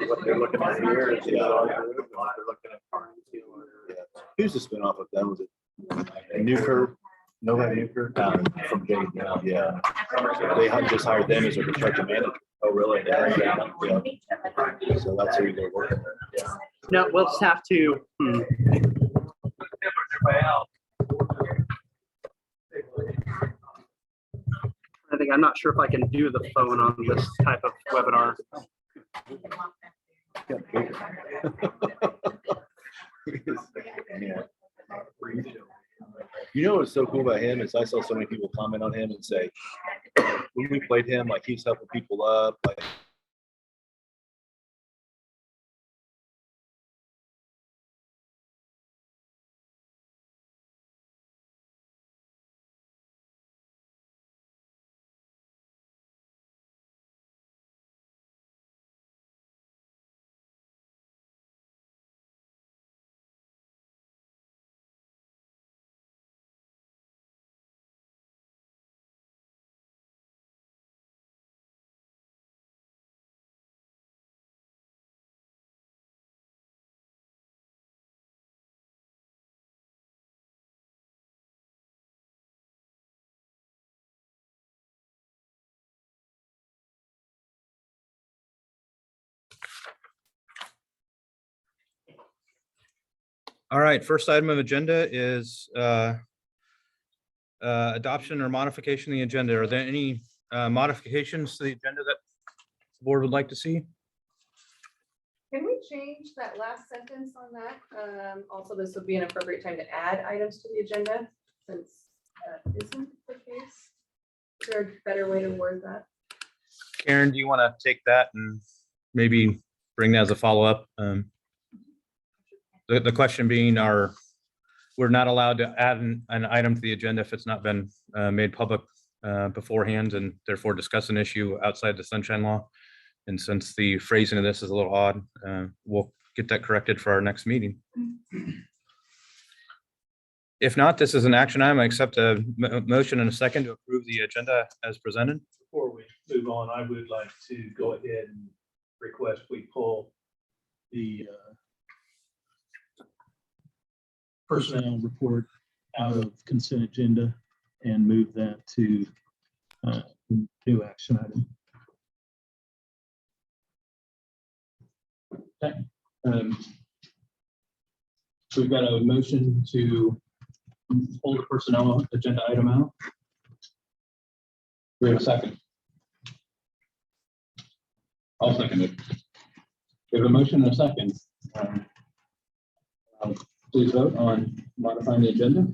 what they're looking at here is the other group, and what they're looking at farming too. Who's the spinoff of them? Was it Newkirk? Nobody Newkirk? From Jade. Yeah. They had just hired them as a construction manager. Oh, really? Yeah. So that's who they're working with. Yeah. No, we'll just have to. I think I'm not sure if I can do the phone on this type of webinar. Yeah. You know what's so cool about him is I saw so many people comment on him and say, when we played him, like he's helping people up, like All right, first item of agenda is adoption or modification of the agenda. Are there any modifications to the agenda that the board would like to see? Can we change that last sentence on that? Also, this would be an appropriate time to add items to the agenda since that isn't the case. Is there a better way to word that? Karen, do you want to take that and maybe bring that as a follow-up? The question being, we're not allowed to add an item to the agenda if it's not been made public beforehand and therefore discuss an issue outside the sunshine law. And since the phrasing of this is a little odd, we'll get that corrected for our next meeting. If not, this is an action item. I accept a motion and a second to approve the agenda as presented. Before we move on, I would like to go ahead and request we pull the personnel report out of consent agenda and move that to new action item. Okay. So we've got a motion to pull the personnel agenda item out. We have a second. I'll second it. We have a motion and a second. Please vote on modifying the agenda.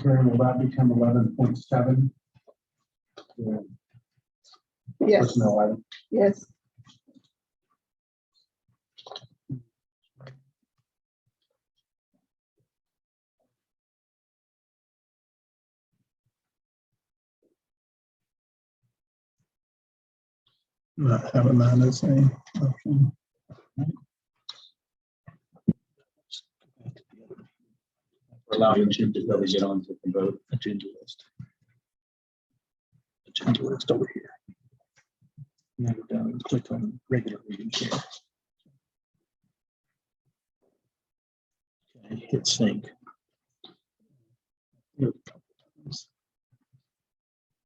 Karen, will that become 11.7? Yes. Personnel item. Yes. Not having that as a option. Allow you to really get on to the vote agenda list. Agenda list over here. Now go down and click on regular meeting here. Okay, hit sync.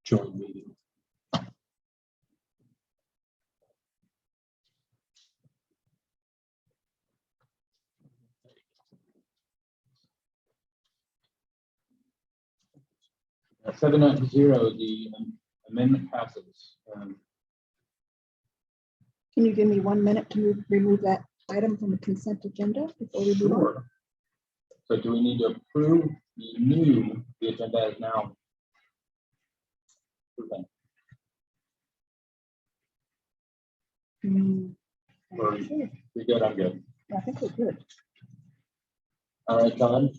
Join meeting. At 790, the amendment passes. Can you give me 1 minute to remove that item from the consent agenda before we move on? Sure. So do we need to approve the agenda is now? Okay. Or we good? I'm good. I think we're good. All right, Todd,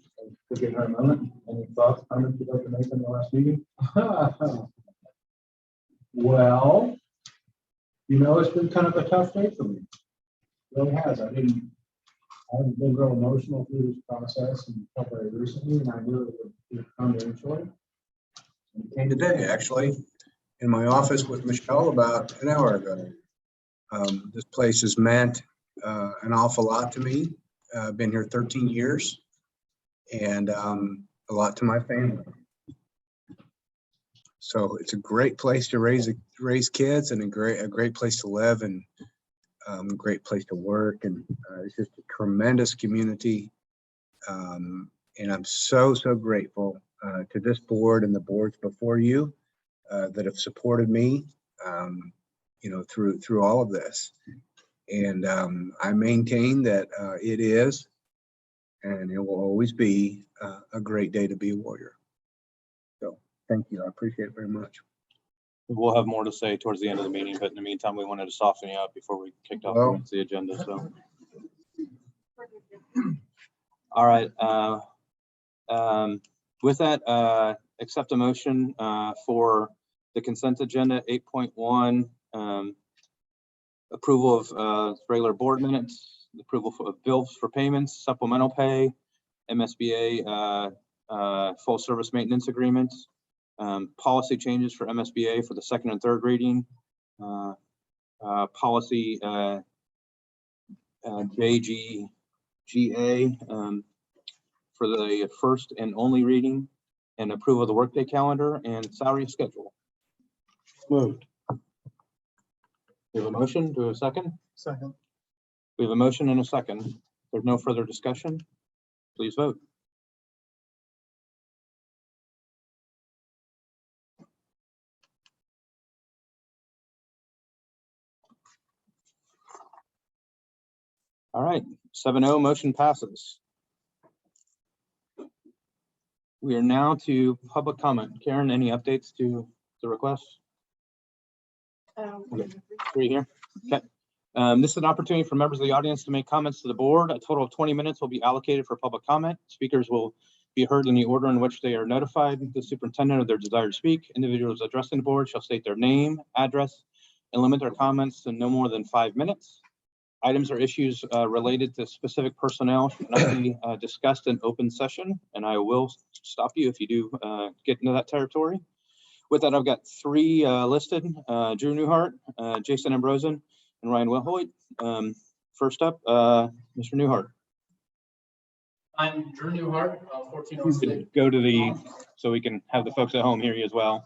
we'll give her a moment. Any thoughts, comments you'd like to make in the last meeting? Well, you know, it's been kind of a tough day for me. It really has. I didn't haven't been real emotional through this process until very recently, and I knew it would come eventually. It came today, actually, in my office with Michelle about an hour ago. This place has meant an awful lot to me. I've been here 13 years, and a lot to my family. So it's a great place to raise kids, and a great place to live, and a great place to work, and it's just a tremendous community. And I'm so grateful to this board and the boards before you that have supported me, through all of this. And I maintain that it is, and it will always be a great day to be a warrior. So thank you. I appreciate it very much. We'll have more to say towards the end of the meeting, but in the meantime, we wanted to soften you up before we kicked off Well, the agenda, so. All right. With that, accept a motion for the consent agenda 8.1, approval of regular board minutes, approval of bills for payments, supplemental pay, MSBA full service maintenance agreements, policy changes for MSBA for the second and third reading, policy JGA for the first and only reading, and approval of the workday calendar and salary schedule. Moved. We have a motion. Do we have a second? Second. We have a motion and a second. There's no further discussion. Please vote. All right, 7-0, motion passes. We are now to public comment. Karen, any updates to the request? Three here. Okay. This is an opportunity for members of the audience to make comments to the board. A total of 20 minutes will be allocated for public comment. Speakers will be heard in the order in which they are notified the superintendent of their desire to speak. Individuals addressing the board shall state their name, address, and limit their comments to no more than 5 minutes. Items or issues related to specific personnel should not be discussed in open session, and I will stop you if you do get into that territory. With that, I've got three listed, Drew Newhart, Jason Ambrosen, and Ryan Wilhoit. First up, Mr. Newhart. I'm Drew Newhart, 1406. Go to the, so we can have the folks at home hear you as well.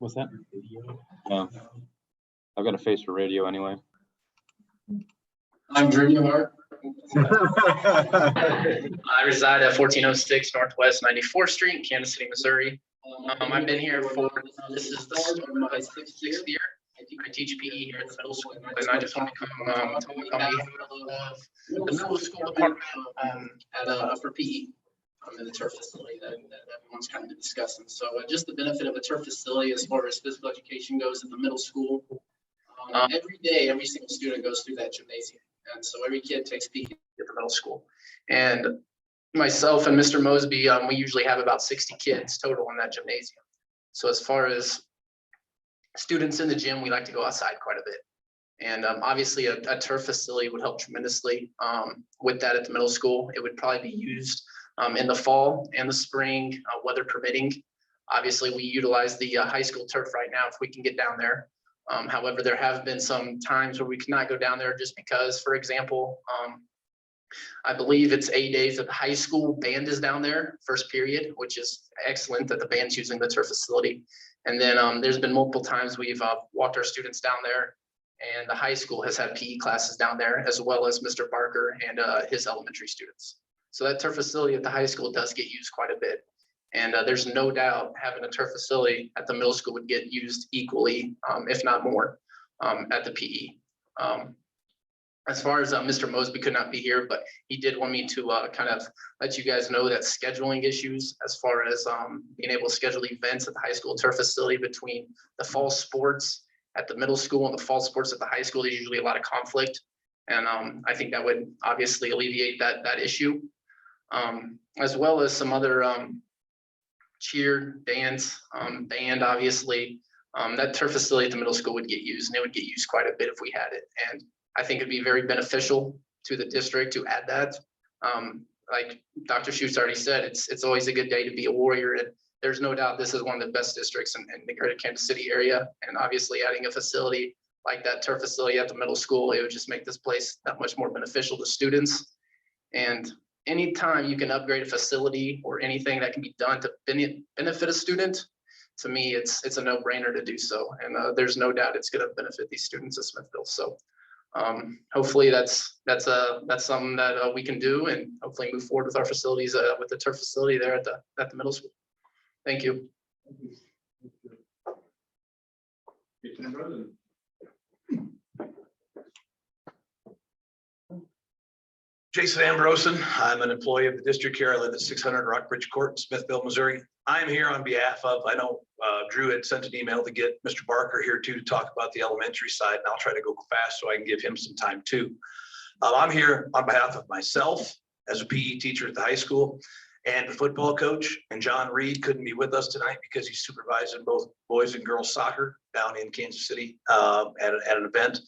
What's that? No. I've got a face for radio anyway. I'm Drew Newhart. I reside at 1406 Northwest 94th Street, Kansas City, Missouri. I've been here for, this is the start of my sixth year. I teach PE here at the middle school, and I just want to come talk on behalf of the middle school department at Upper PE. In the turf facility that everyone's kind of discussing. So just the benefit of a turf facility as far as physical education goes at the middle school. Every day, every single student goes through that gymnasium. And so every kid takes PE at the middle school. And myself and Mr. Mosby, we usually have about 60 kids total in that gymnasium. So as far as students in the gym, we like to go outside quite a bit. And obviously a turf facility would help tremendously with that at the middle school. It would probably be used in the fall and the spring, weather permitting. Obviously, we utilize the high school turf right now if we can get down there. However, there have been some times where we cannot go down there just because, for example, I believe it's 8 days that the high school band is down there, first period, which is excellent that the band's using the turf facility. And then there's been multiple times we've walked our students down there, and the high school has had PE classes down there, as well as Mr. Barker and his elementary students. So that turf facility at the high school does get used quite a bit. And there's no doubt having a turf facility at the middle school would get used equally, if not more, at the PE. As far as Mr. Mosby could not be here, but he did want me to kind of let you guys know that scheduling issues as far as being able to schedule events at the high school turf facility between the fall sports at the middle school and the fall sports at the high school, there's usually a lot of conflict. And I think that would obviously alleviate that issue. As well as some other cheer, dance, band, obviously. That turf facility at the middle school would get used, and it would get used quite a bit if we had it. And I think it'd be very beneficial to the district to add that. Like Dr. Schutz already said, it's always a good day to be a Warrior. And there's no doubt this is one of the best districts in the greater Kansas City area. And obviously adding a facility like that turf facility at the middle school, it would just make this place that much more beneficial to students. And anytime you can upgrade a facility or anything that can be done to benefit a student, to me, it's a no-brainer to do so. And there's no doubt it's going to benefit these students at Smithville. So hopefully that's something that we can do, and hopefully move forward with our facilities with the turf facility there at the middle school. Thank you. Jason Ambrosen. I'm an employee of the district here. I live at 600 Rockbridge Court in Smithville, Missouri. I'm here on behalf of, I know Drew had sent an email to get Mr. Barker here too, to talk about the elementary side, and I'll try to go fast so I can give him some time too. I'm here on behalf of myself as a PE teacher at the high school and the football coach. And John Reed couldn't be with us tonight because he's supervising both boys and girls soccer down in Kansas City at an event.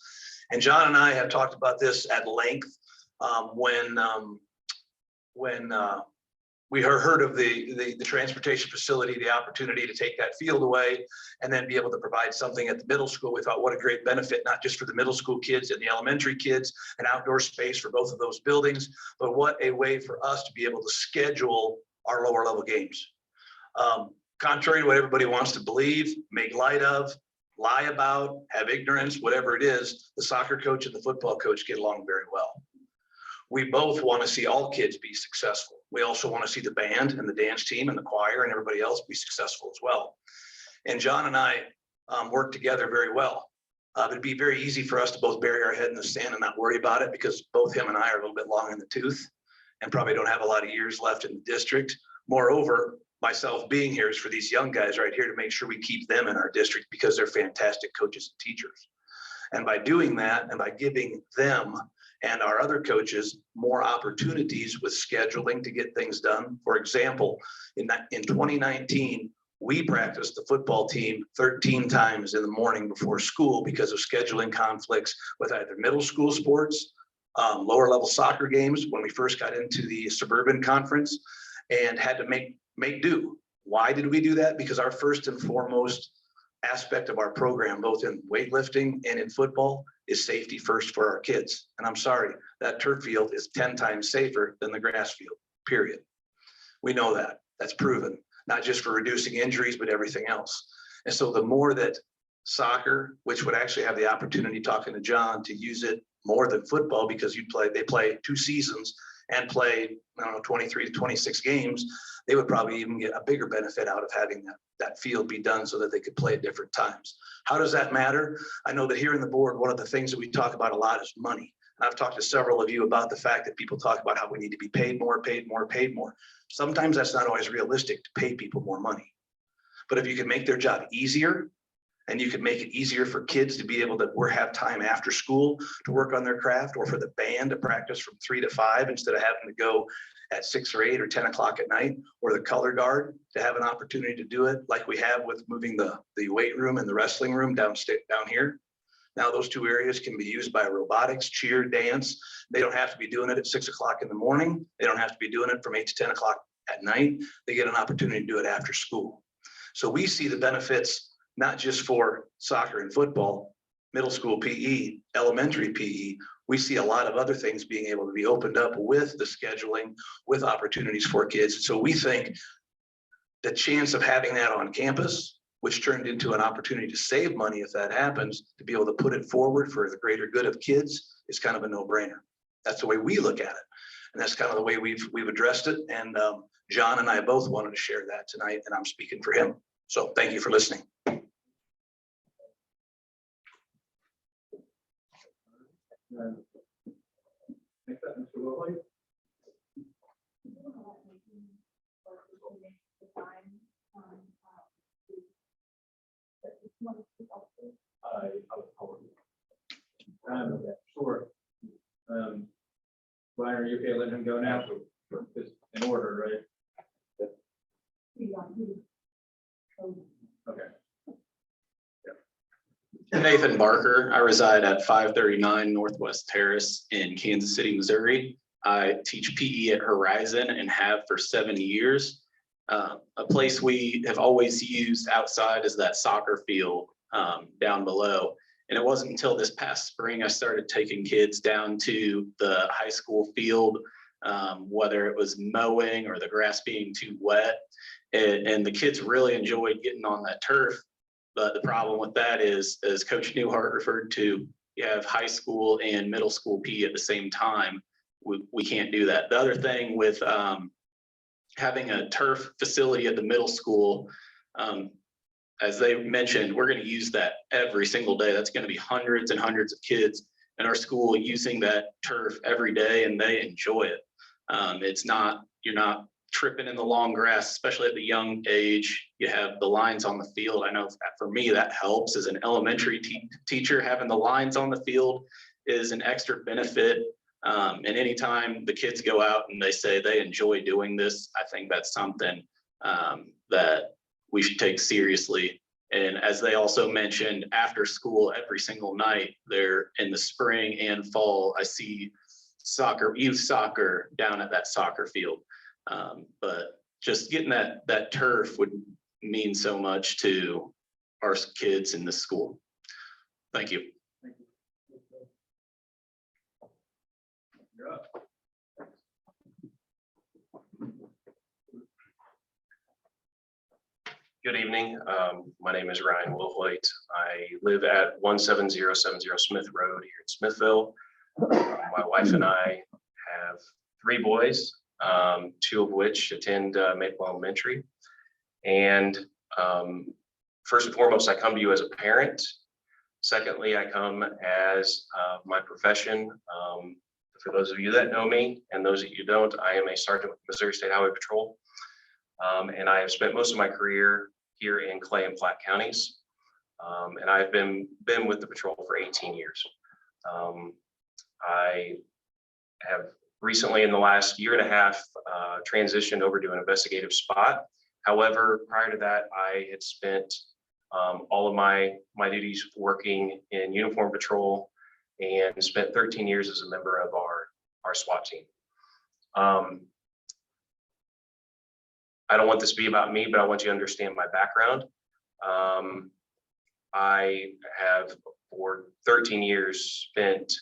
And John and I have talked about this at length when we heard of the transportation facility, the opportunity to take that field away and then be able to provide something at the middle school. We thought, what a great benefit, not just for the middle school kids and the elementary kids, an outdoor space for both of those buildings, but what a way for us to be able to schedule our lower level games. Contrary to what everybody wants to believe, make light of, lie about, have ignorance, whatever it is, the soccer coach and the football coach get along very well. We both want to see all kids be successful. We also want to see the band and the dance team and the choir and everybody else be successful as well. And John and I work together very well. It'd be very easy for us to both bury our head in the sand and not worry about it, because both him and I are a little bit long in the tooth and probably don't have a lot of years left in the district. Moreover, myself being here is for these young guys right here to make sure we keep them in our district, because they're fantastic coaches and teachers. And by doing that, and by giving them and our other coaches more opportunities with scheduling to get things done. For example, in 2019, we practiced the football team 13 times in the morning before school because of scheduling conflicts with either middle school sports, lower level soccer games when we first got into the suburban conference, and had to make do. Why did we do that? Because our first and foremost aspect of our program, both in weightlifting and in football, is safety first for our kids. And I'm sorry, that turf field is 10 times safer than the grass field, period. We know that. That's proven, not just for reducing injuries, but everything else. And so the more that soccer, which would actually have the opportunity, talking to John, to use it more than football, because they play 2 seasons and play, I don't know, 23 to 26 games, they would probably even get a bigger benefit out of having that field be done so that they could play at different times. How does that matter? I know that here in the board, one of the things that we talk about a lot is money. I've talked to several of you about the fact that people talk about how we need to be paid more, paid more, paid more. Sometimes that's not always realistic to pay people more money. But if you can make their job easier, and you can make it easier for kids to be able to have time after school to work on their craft, or for the band to practice from 3 to 5 instead of having to go at 6 or 8 or 10 o'clock at night, or the color guard to have an opportunity to do it like we have with moving the weight room and the wrestling room down here. Now those 2 areas can be used by robotics, cheer, dance. They don't have to be doing it at 6 o'clock in the morning. They don't have to be doing it from 8 to 10 o'clock at night. They get an opportunity to do it after school. So we see the benefits, not just for soccer and football, middle school PE, elementary PE. We see a lot of other things being able to be opened up with the scheduling, with opportunities for kids. So we think the chance of having that on campus, which turned into an opportunity to save money if that happens, to be able to put it forward for the greater good of kids, is kind of a no-brainer. That's the way we look at it. And that's kind of the way we've addressed it. And John and I both wanted to share that tonight, and I'm speaking for him. So thank you for listening. Sure. Ryan, are you okay letting him go now? Just in order, right? Okay. Nathan Barker. I reside at 539 Northwest Terrace in Kansas City, Missouri. I teach PE at Horizon and have for 7 years. A place we have always used outside is that soccer field down below. And it wasn't until this past spring I started taking kids down to the high school field, whether it was mowing or the grass being too wet. And the kids really enjoyed getting on that turf. But the problem with that is, as Coach Newhart referred to, you have high school and middle school PE at the same time. We can't do that. The other thing with having a turf facility at the middle school, as they mentioned, we're going to use that every single day. That's going to be hundreds and hundreds of kids in our school using that turf every day, and they enjoy it. You're not tripping in the long grass, especially at the young age. You have the lines on the field. I know for me that helps as an elementary teacher. Having the lines on the field is an extra benefit. And anytime the kids go out and they say they enjoy doing this, I think that's something that we should take seriously. And as they also mentioned, after school every single night, they're in the spring and fall, I see youth soccer down at that soccer field. But just getting that turf would mean so much to our kids in this school. Thank you. Good evening. My name is Ryan Wilhoit. I live at 17070 Smith Road here in Smithville. My wife and I have 3 boys, 2 of which attend Maple Elementary. And first and foremost, I come to you as a parent. Secondly, I come as my profession. For those of you that know me and those that you don't, I am a sergeant with Missouri State Highway Patrol. And I have spent most of my career here in Clay and Platte counties. And I've been with the patrol for 18 years. I have recently, in the last year and a half, transitioned over to an investigative spot. However, prior to that, I had spent all of my duties working in uniform patrol and spent 13 years as a member of our SWAT team. I don't want this to be about me, but I want you to understand my background. I have, for 13 years, spent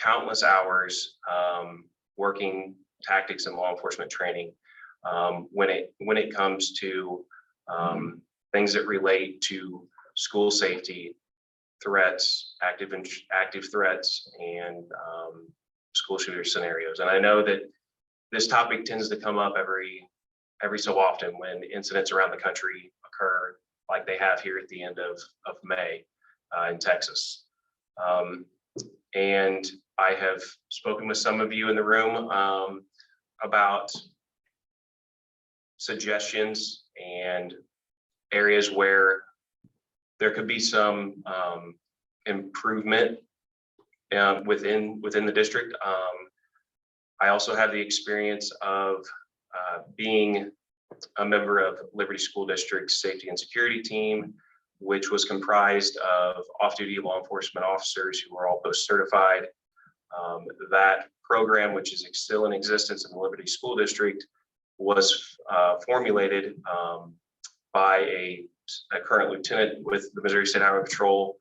countless hours working tactics and law enforcement training when it comes to things that relate to school safety, threats, active threats, and school shooter scenarios. And I know that this topic tends to come up every so often when incidents around the country occur, like they have here at the end of May in Texas. And I have spoken with some of you in the room about suggestions and areas where there could be some improvement within the district. I also have the experience of being a member of Liberty School District's safety and security team, which was comprised of off-duty law enforcement officers who were all post-certified. That program, which is still in existence in the Liberty School District, was formulated by a current lieutenant with the Missouri State Highway Patrol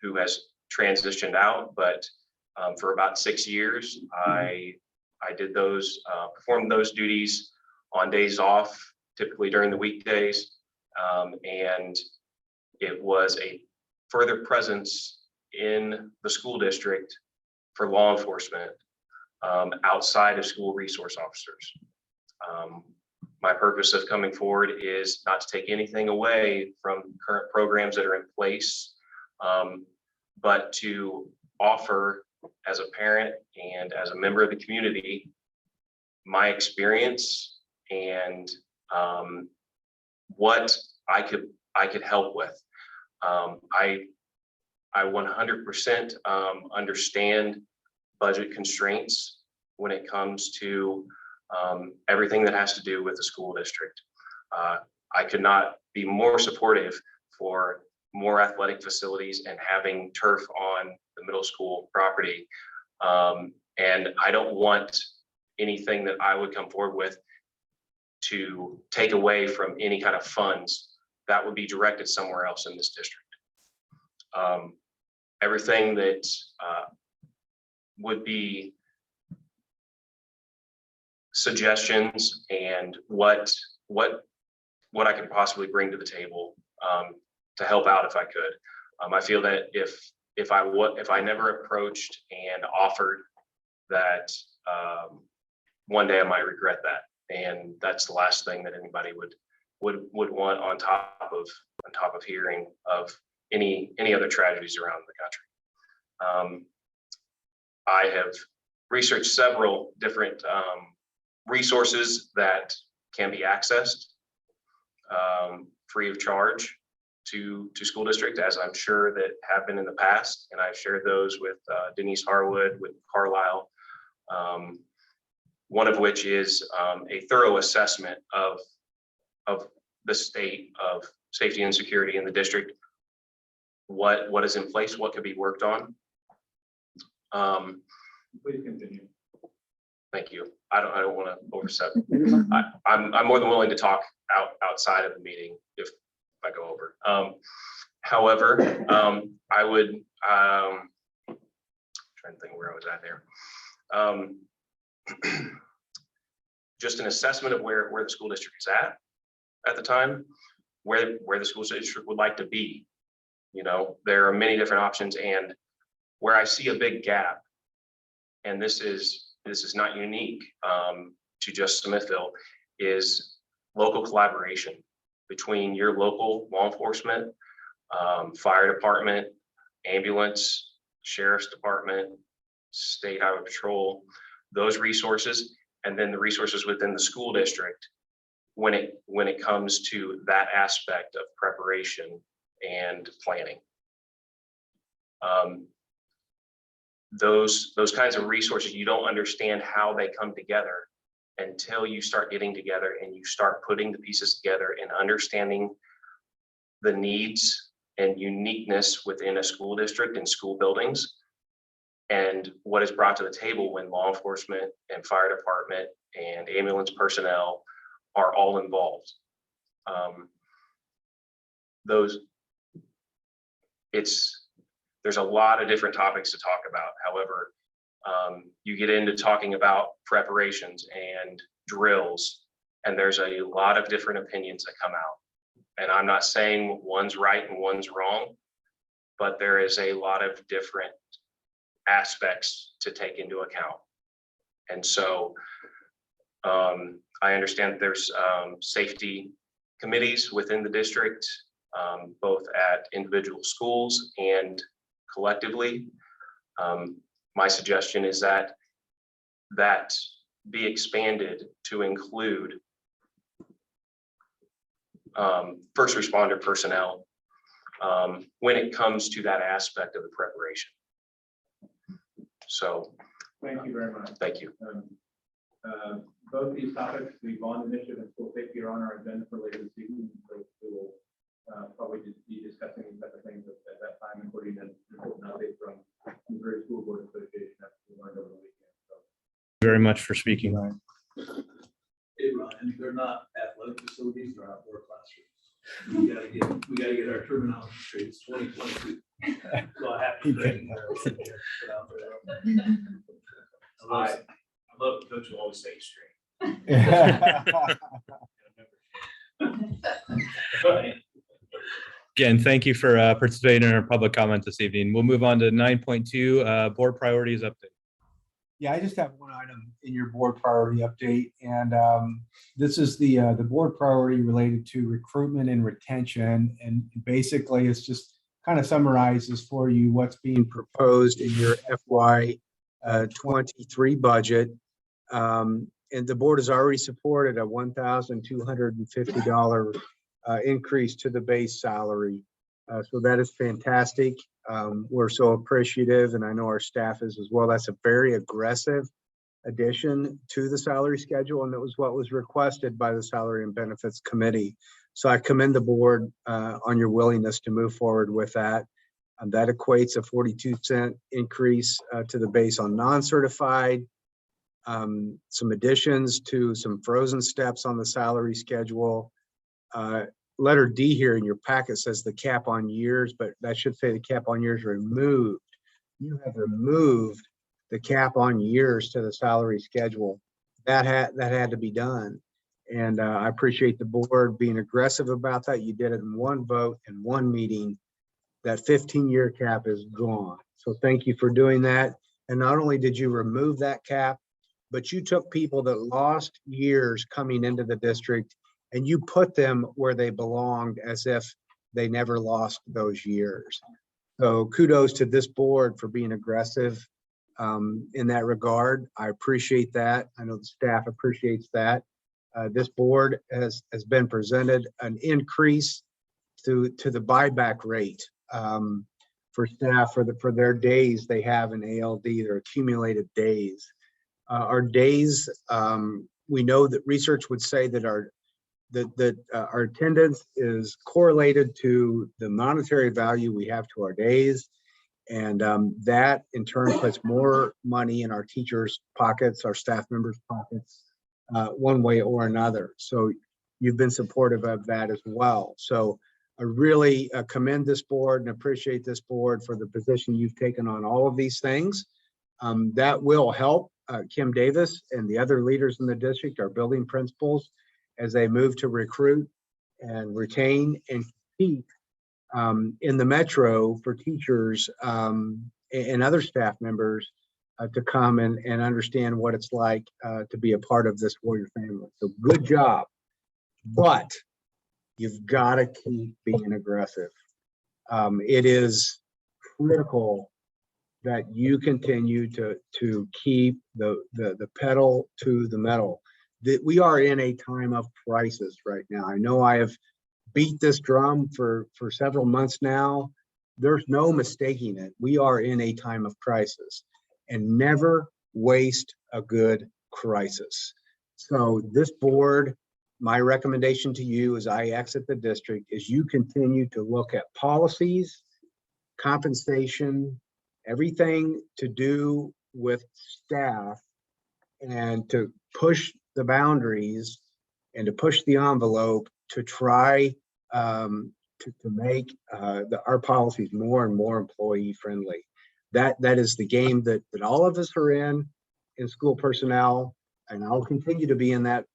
who has transitioned out, but for about 6 years, I did performed those duties on days off, typically during the weekdays. And it was a further presence in the school district for law enforcement outside of school resource officers. My purpose of coming forward is not to take anything away from current programs that are in place, but to offer, as a parent and as a member of the community, my experience and what I could help with. I 100% understand budget constraints when it comes to everything that has to do with the school district. I could not be more supportive for more athletic facilities and having turf on the middle school property. And I don't want anything that I would come forward with to take away from any kind of funds that would be directed somewhere else in this district. Everything that would be suggestions and what I could possibly bring to the table to help out if I could. I feel that if I never approached and offered that, one day I might regret that, and that's the last thing that anybody would want on top of hearing of any other tragedies around the country. I have researched several different resources that can be accessed free of charge to school district, as I'm sure that have been in the past, and I've shared those with Denise Harwood, with Carlisle, one of which is a thorough assessment of the state of safety and security in the district, what is in place, what could be worked on. Please continue. Thank you. I don't want to overstep. I'm more than willing to talk outside of the meeting if I go over. However, I would trying to think where I was at there. Just an assessment of where the school district is at the time, where the school district would like to be. You know, there are many different options, and where I see a big gap, and this is not unique to just Smithville, is local collaboration between your local law enforcement, fire department, ambulance, sheriff's department, state highway patrol, those resources, and then the resources within the school district when it comes to that aspect of preparation and planning. Those kinds of resources, you don't understand how they come together until you start getting together and you start putting the pieces together and understanding the needs and uniqueness within a school district and school buildings, and what is brought to the table when law enforcement and fire department and ambulance personnel are all involved. There's a lot of different topics to talk about. However, you get into talking about preparations and drills, and there's a lot of different opinions that come out. And I'm not saying one's right and one's wrong, but there is a lot of different aspects to take into account. And so I understand that there's safety committees within the district, both at individual schools and collectively. My suggestion is that be expanded to include first responder personnel when it comes to that aspect of the preparation. So Thank you very much. thank you. Both these topics, the bond initiative and school safety, are on our agenda for later this evening. So we will probably just be discussing these type of things at that time, including an important update from the Missouri School Board Association that we learned over the weekend. So Very much for speaking. Hey, Ryan, they're not athletic facilities, they're outdoor classrooms. We gotta get our terminology straight. It's 2022. So I have to say, I love the coach will always say it straight. Again, thank you for participating in our public comment this evening. We'll move on to 9.2, board priorities update. Yeah, I just have one item in your board priority update, and this is the board priority related to recruitment and retention, and basically it's just kind of summarizes for you what's being proposed in your FY 23 budget. And the board has already supported a $1,250 increase to the base salary. So that is fantastic. We're so appreciative, and I know our staff is as well. That's a very aggressive addition to the salary schedule, and it was what was requested by the Salary and Benefits Committee. So I commend the board on your willingness to move forward with that. That equates a 42-cent increase to the base on non-certified, some additions to some frozen steps on the salary schedule. Letter D here in your packet says the cap on years, but that should say the cap on years removed. You have removed the cap on years to the salary schedule. That had to be done. And I appreciate the board being aggressive about that. You did it in one vote in one meeting. That 15-year cap is gone. So thank you for doing that. And not only did you remove that cap, but you took people that lost years coming into the district and you put them where they belonged as if they never lost those years. So kudos to this board for being aggressive in that regard. I appreciate that. I know the staff appreciates that. This board has been presented an increase to the buyback rate for staff for their days they have in ALD, their accumulated days. Our days, we know that research would say that our attendance is correlated to the monetary value we have to our days. And that in turn puts more money in our teachers' pockets, our staff members' pockets, one way or another. So you've been supportive of that as well. So I really commend this board and appreciate this board for the position you've taken on all of these things. That will help Kim Davis and the other leaders in the district, our building principals, as they move to recruit and retain and compete in the metro for teachers and other staff members to come and understand what it's like to be a part of this warrior family. So good job, but you've got to keep being aggressive. It is critical that you continue to keep the pedal to the metal. That we are in a time of crisis right now. I know I have beat this drum for several months now. There's no mistaking it. We are in a time of crisis, and never waste a good crisis. So this board, my recommendation to you as I exit the district is you continue to look at policies, compensation, everything to do with staff, and to push the boundaries and to push the envelope to try to make our policies more and more employee friendly. That is the game that all of us are in school personnel, and I'll continue to be in that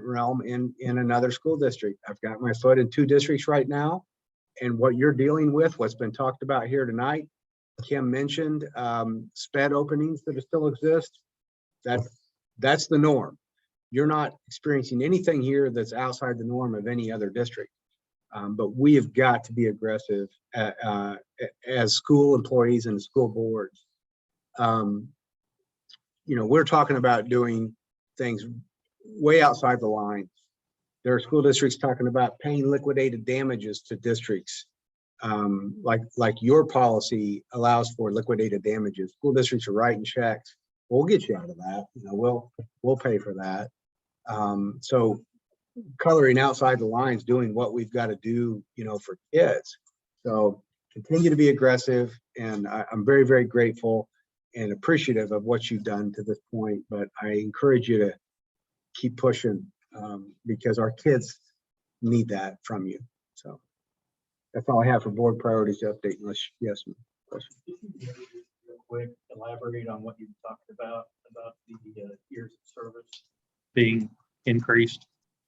realm in another school district. I've got my foot in 2 districts right now, and what you're dealing with, what's been talked about here tonight, Kim mentioned SPED openings that still exist. That's the norm. You're not experiencing anything here that's outside the norm of any other district. But we have got to be aggressive as school employees and school boards. We're talking about doing things way outside the lines. There are school districts talking about paying liquidated damages to districts. Like your policy allows for liquidated damages. School districts are writing checks. We'll get you out of that. We'll pay for that. So coloring outside the lines, doing what we've got to do, for kids. So continue to be aggressive, and I'm very, very grateful and appreciative of what you've done to this point. But I encourage you to keep pushing because our kids need that from you. So that's all I have for board priorities update. Unless yes, question. Real quick, elaborate on what you talked about the years of service being increased.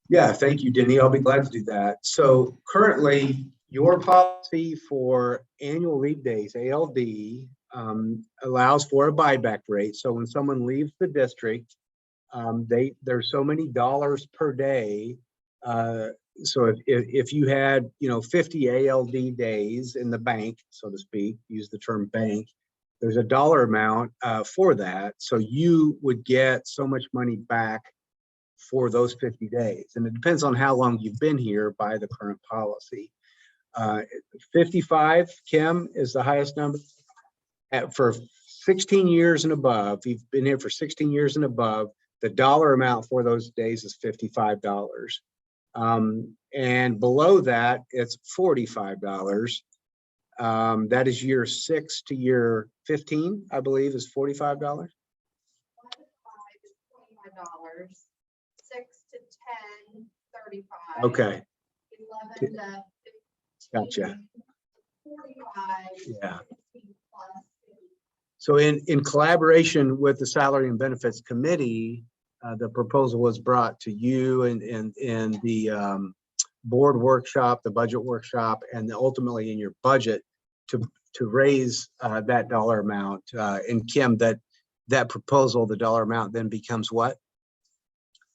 Yeah, thank you, Denny. I'll be glad to do that. So currently, your policy for annual leave days, ALD, allows for a buyback rate. So when someone leaves the district, there's so many dollars per day. So if you had 50 ALD days in the bank, so to speak, use the term bank, there's a dollar amount for that. So you would get so much money back for those 50 days. And it depends on how long you've been here by the current policy. 55, Kim, is the highest number. For 16 years and above, you've been here for 16 years and above, the dollar amount for those days is $55. And below that, it's $45. That is year 6 to year 15, I believe, is $45. 1 to 5 is $25. 6 to 10, 35. Okay, 11 to 15. gotcha. 45. Yeah. 15 plus 50. So in collaboration with the Salary and Benefits Committee, the proposal was brought to you and the board workshop, the budget workshop, and ultimately in your budget to raise that dollar amount. And Kim, that proposal, the dollar amount then becomes what?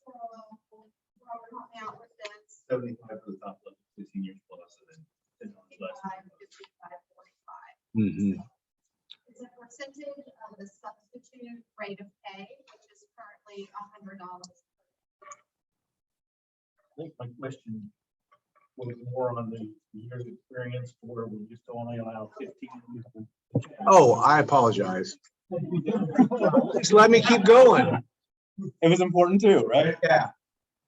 So, Robert, help me out with this. 75 for the top level, 15 years plus, and then 10 less. 55, 45. Mm-hmm. It's a percentage of the substitute rate of pay, which is currently $100. I think my question was more on the years experience where we just only allow 15. Oh, I apologize. Just let me keep going. It was important too, right? Yeah.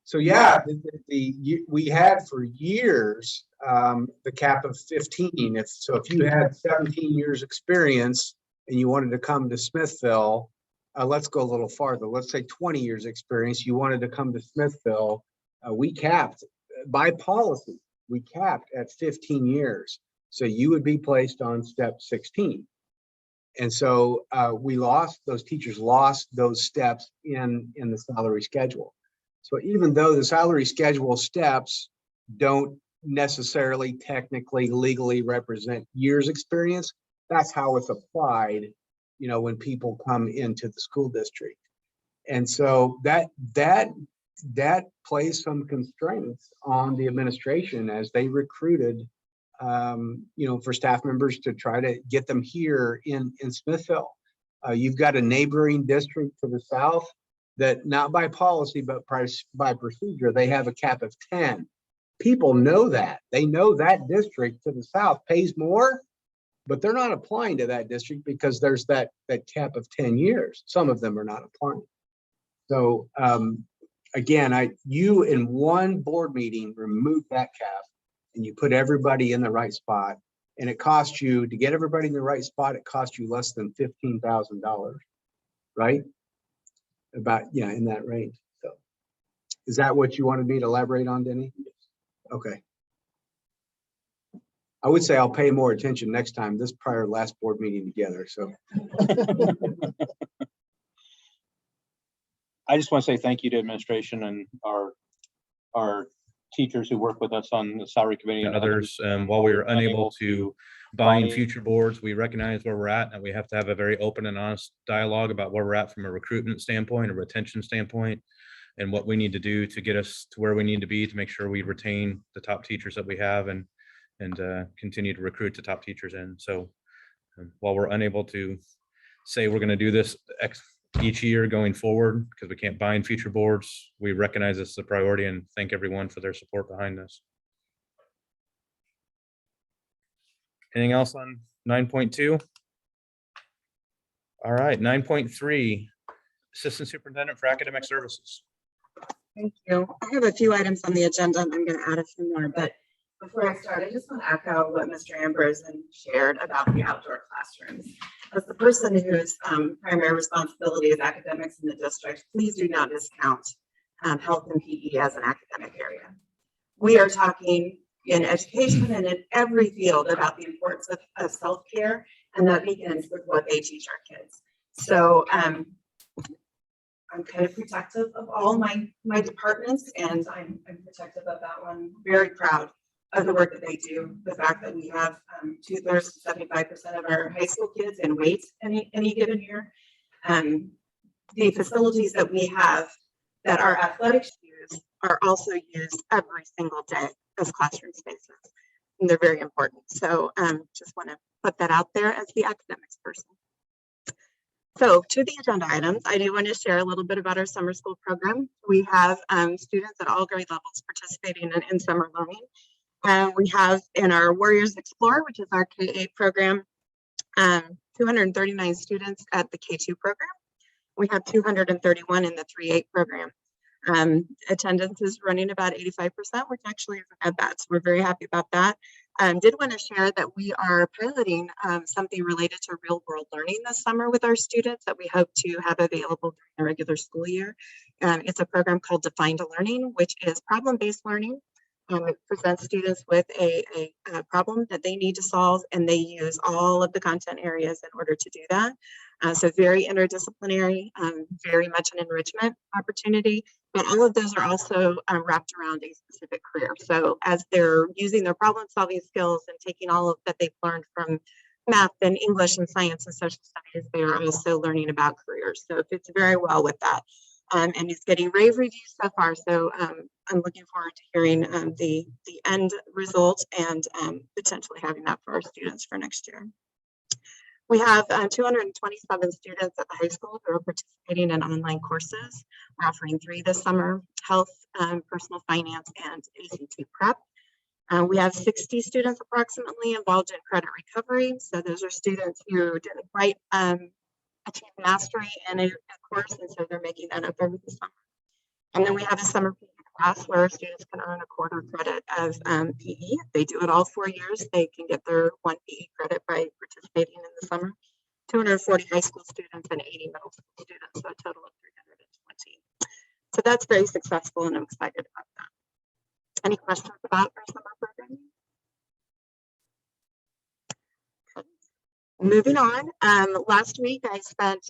So yeah, we had for years the cap of 15. If you had 17 years experience and you wanted to come to Smithville, let's go a little farther. Let's say 20 years experience, you wanted to come to Smithville. We capped by policy. We capped at 15 years. So you would be placed on step 16. And so those teachers lost those steps in the salary schedule. So even though the salary schedule steps don't necessarily technically legally represent years experience, that's how it's applied, when people come into the school district. And so that plays some constraints on the administration as they recruited for staff members to try to get them here in Smithville. You've got a neighboring district to the south that, not by policy, but by procedure, they have a cap of 10. People know that. They know that district to the south pays more, but they're not applying to that district because there's that cap of 10 years. Some of them are not applying. So again, you in one board meeting remove that cap and you put everybody in the right spot, and it costs you to get everybody in the right spot. It costs you less than $15,000, right? About, in that range. So is that what you wanted me to elaborate on, Denny? Okay. I would say I'll pay more attention next time. This prior last board meeting together. So I just want to say thank you to administration and our teachers who work with us on the salary committee and others. While we were unable to bind future boards, we recognize where we're at, and we have to have a very open and honest dialogue about where we're at from a recruitment standpoint, a retention standpoint, and what we need to do to get us to where we need to be to make sure we retain the top teachers that we have and continue to recruit the top teachers in. So while we're unable to say we're going to do this each year going forward because we can't bind future boards, we recognize this as a priority and thank everyone for their support behind this. Anything else on 9.2? All right, 9.3, Assistant Superintendent for Academic Services. Thank you. I have a few items on the agenda and I'm going to add a few more, but before I start, I just want to echo what Mr. Amberson shared about the outdoor classrooms. As the person whose primary responsibility is academics in the district, please do not discount health and PE as an academic area. We are talking in education and in every field about the importance of self-care, and that begins with what they teach our kids. So I'm kind of protective of all my departments, and I'm protective of that one. Very proud of the work that they do. The fact that we have 2/3 to 75% of our high school kids in weight any given year. The facilities that we have that our athletics use are also used every single day as classroom spaces, and they're very important. So just want to put that out there as the academics person. So to the agenda items, I do want to share a little bit about our summer school program. We have students at all grade levels participating in summer learning. We have in our Warriors Explore, which is our K-8 program, 239 students at the K2 program. We have 231 in the 3-8 program. Attendance is running about 85%, which actually isn't that bad. So we're very happy about that. Did want to share that we are piloting something related to real world learning this summer with our students that we hope to have available during the regular school year. It's a program called Defined Learning, which is problem-based learning. It presents students with a problem that they need to solve, and they use all of the content areas in order to do that. So very interdisciplinary, very much an enrichment opportunity, but all of those are also wrapped around a specific career. So as they're using their problem solving skills and taking all of that they've learned from math and English and science and social studies, they are also learning about careers. So it fits very well with that. And it's getting rave reviews so far. So I'm looking forward to hearing the end result and potentially having that for our students for next year. We have 227 students at the high school who are participating in online courses. We're offering 3 this summer: health, personal finance, and ACT prep. We have 60 students approximately involved in credit recovery. So those are students who didn't quite achieve mastery in a course, and so they're making that up over the summer. And then we have a summer PE class where students can earn a quarter credit of PE. If they do it all 4 years, they can get their 1 PE credit by participating in the summer. 240 high school students and 80 middle school students, so a total of 320. So that's very successful, and I'm excited about that. Any questions about our summer programming? Moving on, last week I spent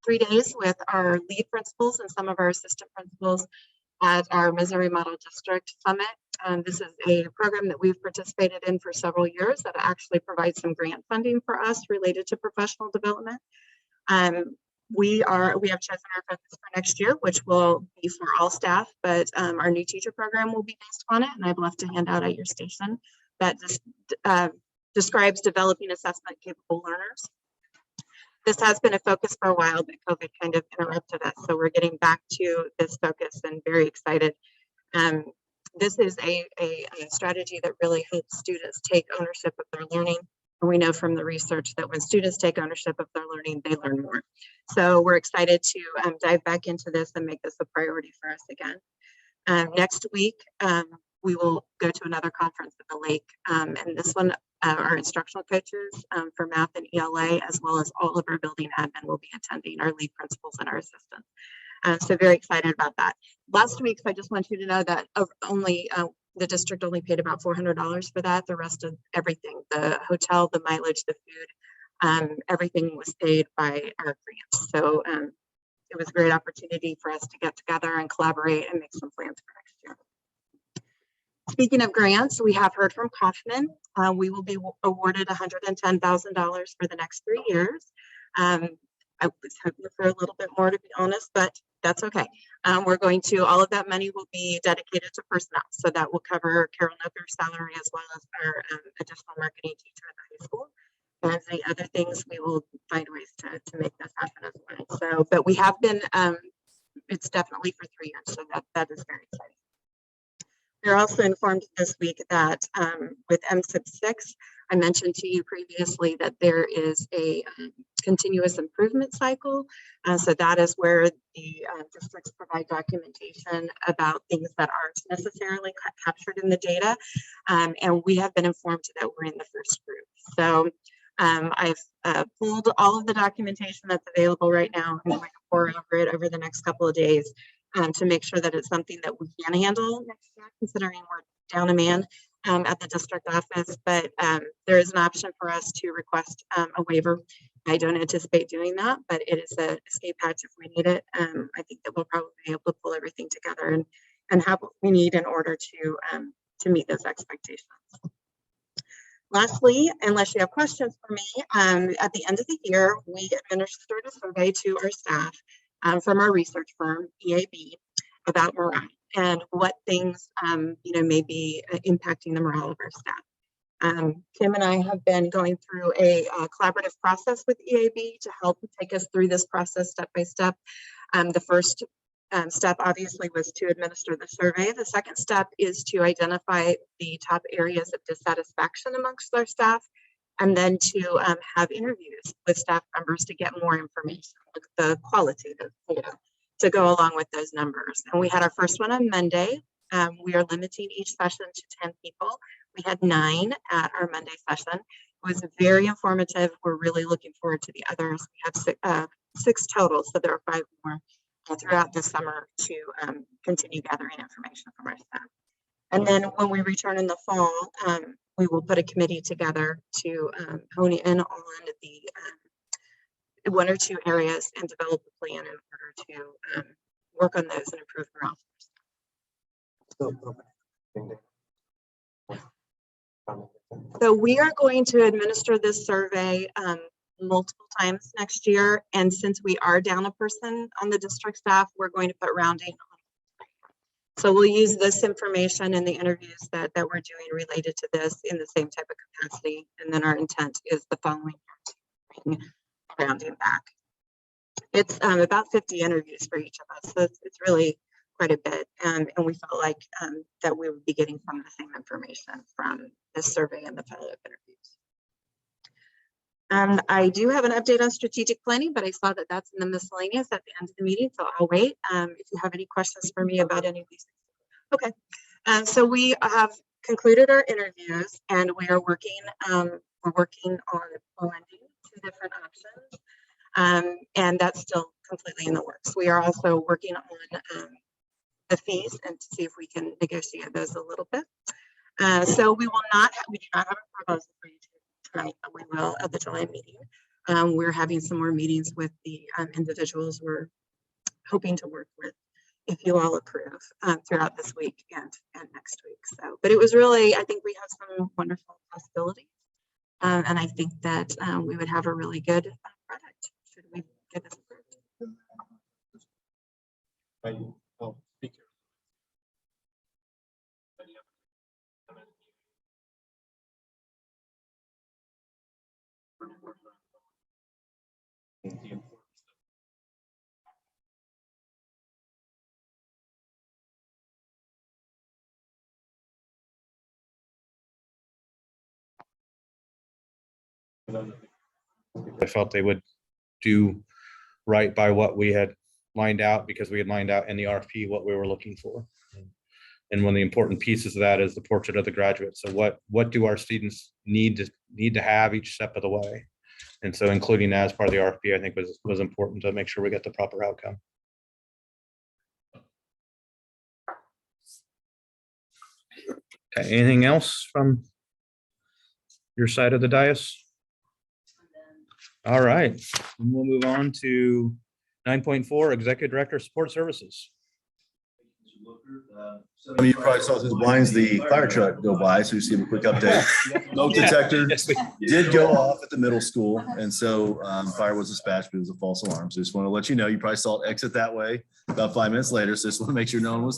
3 days with our lead principals and some of our assistant principals at our Missouri Model District Summit. This is a program that we've participated in for several years that actually provides some grant funding for us related to professional development. We have chosen our focus for next year, which will be for all staff, but our new teacher program will be based on it, and I'd love to hand out at your station that just describes developing assessment capable learners. This has been a focus for a while, but COVID kind of interrupted us. So we're getting back to this focus and very excited. This is a strategy that really helps students take ownership of their learning. And we know from the research that when students take ownership of their learning, they learn more. So we're excited to dive back into this and make this a priority for us again. Next week, we will go to another conference at the lake. And this one, our instructional coaches for math and ELA, as well as all of our building admin will be attending, our lead principals and our assistants. So very excited about that. Last week, so I just want you to know that the district only paid about $400 for that. The rest of everything, the hotel, the mileage, the food, everything was paid by our grants. So it was a great opportunity for us to get together and collaborate and make some plans for next year. Speaking of grants, we have heard from Kaufman. We will be awarded $110,000 for the next 3 years. I was hoping for a little bit more, to be honest, but that's okay. All of that money will be dedicated to personnel. So that will cover Carol Noker's salary as well as our additional marketing teacher at the high school. And the other things, we will find ways to make this happen as well. So, but we have been, it's definitely for 3 years. So that is very exciting. We're also informed this week that with M6, I mentioned to you previously that there is a continuous improvement cycle. So that is where the districts provide documentation about things that aren't necessarily captured in the data. And we have been informed that we're in the first group. So I've pulled all of the documentation that's available right now. I'm going to pour over it over the next couple of days to make sure that it's something that we can handle next year, considering we're down a man at the district office. But there is an option for us to request a waiver. I don't anticipate doing that, but it is an escape hatch if we need it. I think that we'll probably be able to pull everything together and have what we need in order to meet those expectations. Lastly, unless you have questions for me, at the end of the year, we administered a survey to our staff from our research firm, EAB, about morale and what things may be impacting the morale of our staff. Kim and I have been going through a collaborative process with EAB to help take us through this process step by step. The first step obviously was to administer the survey. The second step is to identify the top areas of dissatisfaction amongst our staff And then to have interviews with staff members to get more information, like the qualitative data to go along with those numbers. And we had our first one on Monday. We are limiting each session to 10 people. We had 9 at our Monday session. It was very informative. We're really looking forward to the others. We have 6 total, so there are 5 more throughout the summer to continue gathering information from our staff. And then when we return in the fall, we will put a committee together to hone in on the 1 or 2 areas and develop a plan in order to work on those and improve morale. So we are going to administer this survey multiple times next year. And since we are down a person on the district staff, we're going to put rounding on. So we'll use this information in the interviews that we're doing related to this in the same type of capacity. And then our intent is the following year to bring rounding back. It's about 50 interviews for each of us. So it's really quite a bit. And we felt like that we would be getting some of the same information from this survey and the follow-up interviews. And I do have an update on strategic planning, but I saw that that's in the miscellaneous at the end of the meeting, so I'll wait if you have any questions for me about any of these things. Okay, so we have concluded our interviews and we are working, we're working on blending 2 different options, and that's still completely in the works. We are also working on the fees and to see if we can negotiate those a little bit. So we do not have a proposal for you tonight, but we will at the July meeting. We're having some more meetings with the individuals we're hoping to work with, if you all approve, throughout this week and next week. So, but it was really, I think we have some wonderful possibilities, and I think that we would have a really good product should we get this approved. I felt they would do right by what we had lined out, because we had lined out in the RFP what we were looking for. And one of the important pieces of that is the portrait of the graduate. So what do our students need to have each step of the way? And so including that as part of the RFP, I think was important to make sure we get the proper outcome. Okay, anything else from your side of the dais? All right, and we'll move on to 9.4, Executive Director, Support Services. Some of you probably saw through the blinds the fire truck go by, so you see a quick update. Smoke detector did go off at the middle school, and so fire was dispatched, but it was a false alarm. So just want to let you know, you probably saw it exit that way about 5 minutes later. So just want to make sure no one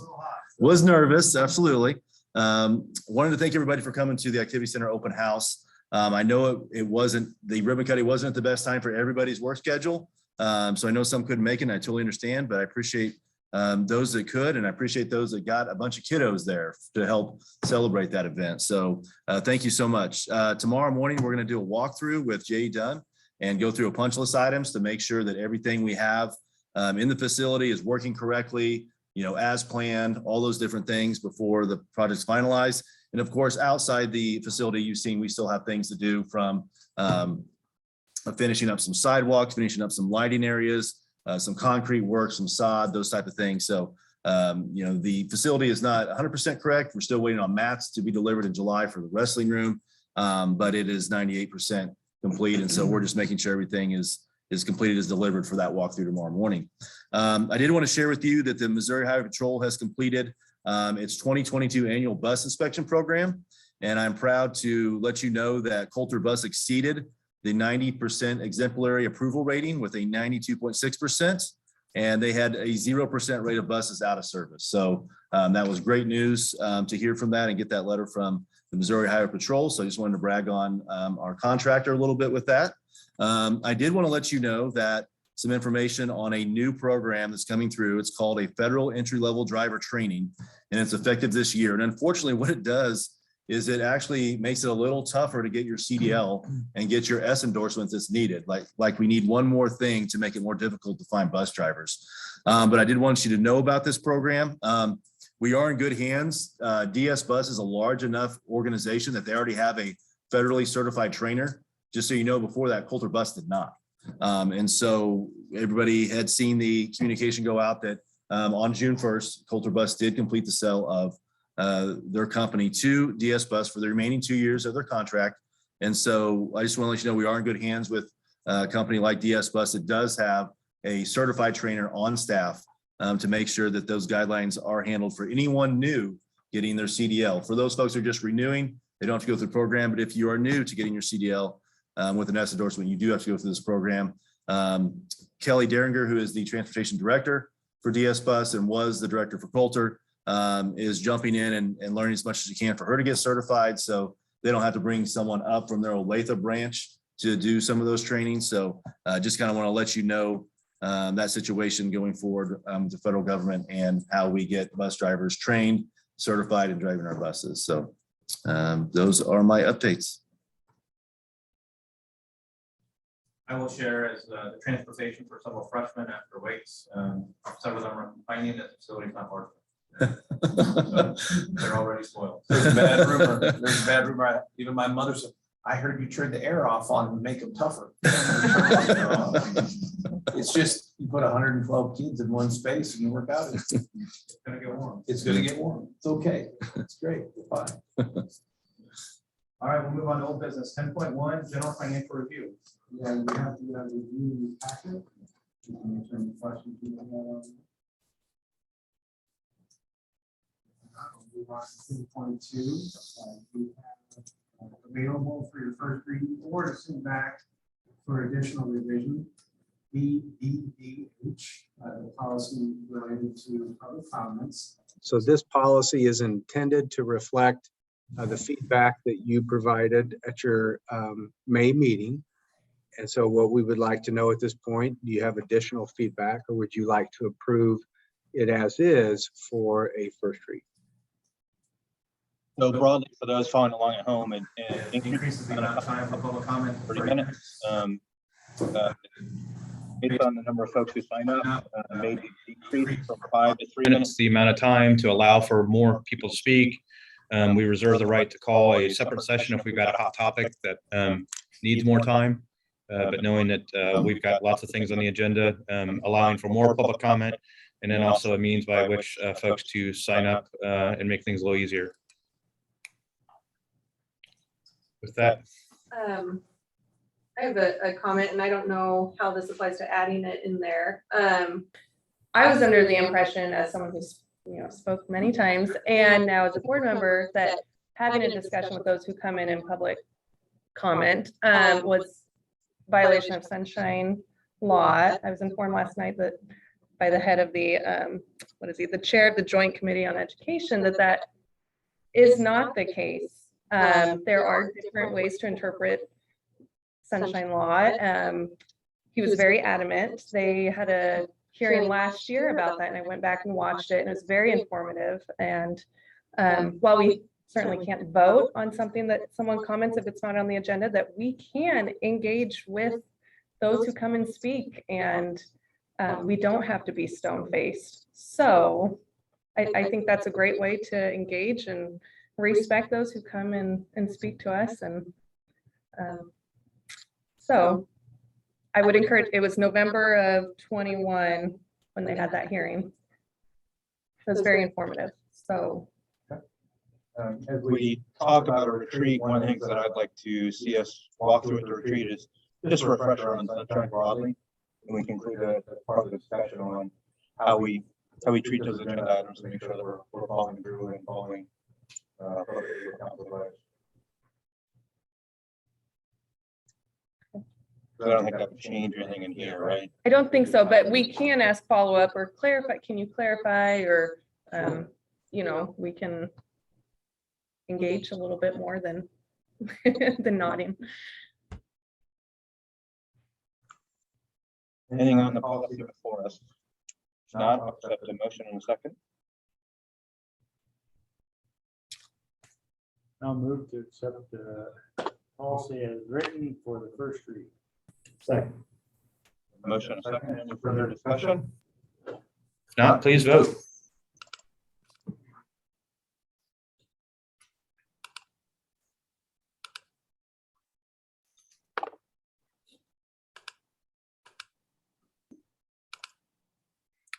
was nervous. Absolutely. Wanted to thank everybody for coming to the Activity Center open house. I know it wasn't, the ribbon cutting wasn't the best time for everybody's work schedule. So I know some couldn't make it, and I totally understand, but I appreciate those that could, and I appreciate those that got a bunch of kiddos there to help celebrate that event. So thank you so much. Tomorrow morning, we're going to do a walkthrough with Jay Dunn and go through a punch list items to make sure that everything we have in the facility is working correctly, as planned, all those different things before the project's finalized. And of course, outside the facility, you've seen we still have things to do, from finishing up some sidewalks, finishing up some lighting areas, some concrete work, some sod, those type of things. So, the facility is not 100% correct. We're still waiting on mats to be delivered in July for the wrestling room, but it is 98% complete. And so we're just making sure everything is completed, is delivered for that walkthrough tomorrow morning. I did want to share with you that the Missouri Highway Patrol has completed its 2022 annual bus inspection program. And I'm proud to let you know that Coulter Bus exceeded the 90% exemplary approval rating with a 92.6%. And they had a 0% rate of buses out of service. So that was great news to hear from that and get that letter from the Missouri Highway Patrol. So I just wanted to brag on our contractor a little bit with that. I did want to let you know that some information on a new program that's coming through. It's called a Federal Entry-Level Driver Training, and it's effective this year. And unfortunately, what it does is it actually makes it a little tougher to get your CDL and get your S endorsements that's needed. Like we need one more thing to make it more difficult to find bus drivers. But I did want you to know about this program. We are in good hands. DS Bus is a large enough organization that they already have a federally certified trainer. Just so you know, before that, Coulter Bus did not. And so everybody had seen the communication go out that on June 1st, Coulter Bus did complete the sale of their company to DS Bus for the remaining 2 years of their contract. And so I just want to let you know we are in good hands with a company like DS Bus. It does have a certified trainer on staff to make sure that those guidelines are handled for anyone new getting their CDL. For those folks who are just renewing, they don't have to go through the program. But if you are new to getting your CDL with an S endorsement, you do have to go through this program. Kelly Derringer, who is the transportation director for DS Bus and was the director for Coulter, is jumping in and learning as much as you can for her to get certified. So they don't have to bring someone up from their Olathe branch to do some of those trainings. So just kind of want to let you know that situation going forward with the federal government and how we get bus drivers trained, certified, and driving our buses. So those are my updates. I will share as the transportation for several freshmen after weights. Some of them are complaining that the facility's not working. So they're already spoiled. There's a bad rumor. There's a bad rumor. Even my mother said, I heard you turned the air off on them to make them tougher. It's just, you put 112 kids in one space and you work out. It's gonna get warm. It's gonna get warm. It's okay. It's great. We're fine. All right, we'll move on to old business. 10.1, general financial review. Yeah, you have to review the packet. Any questions you have on it? We'll move on to 2.2. We have available for your first reading or to send back for additional revision. BDDH, the policy related to public comments. So this policy is intended to reflect the feedback that you provided at your May meeting. And so what we would like to know at this point, do you have additional feedback or would you like to approve it as is for a first read? So broadly, for those following along at home, and Increases the amount of time for public comment. 30 minutes. Based on the number of folks who sign up, maybe decrease from 5 to 3 minutes. The amount of time to allow for more people to speak. We reserve the right to call a separate session if we've got a hot topic that needs more time. But knowing that we've got lots of things on the agenda, allowing for more public comment, and then also a means by which folks to sign up and make things a little easier. With that. I have a comment, and I don't know how this applies to adding it in there. I was under the impression, as someone who's spoke many times, and now as a board member, that having a discussion with those who come in public comment was violation of sunshine law. I was informed last night that by the head of the the chair of the Joint Committee on Education, that is not the case. There are different ways to interpret sunshine law. He was very adamant. They had a hearing last year about that, and I went back and watched it, and it was very informative. And while we certainly can't vote on something that someone comments if it's not on the agenda, that we can engage with those who come and speak, and we don't have to be stone-faced. So I think that's a great way to engage and respect those who come and speak to us. And so I would encourage, it was November of 21 when they had that hearing. It was very informative. So As we talk about a retreat, one of the things that I'd like to see us walk through at the retreat is just a refresher on sunshine broadly. And we can include a part of the discussion on how we treat those agenda items to make sure that we're following through and following I don't think that would change anything in here, right? I don't think so, but we can ask follow-up or clarify. Can you clarify, or we can engage a little bit more than than nodding. Anything on the policy before us? If not, I'll accept the motion in a second. I'll move to accept the policy as written for the first read. Second. Motion and second. Any further discussion? If not, please vote.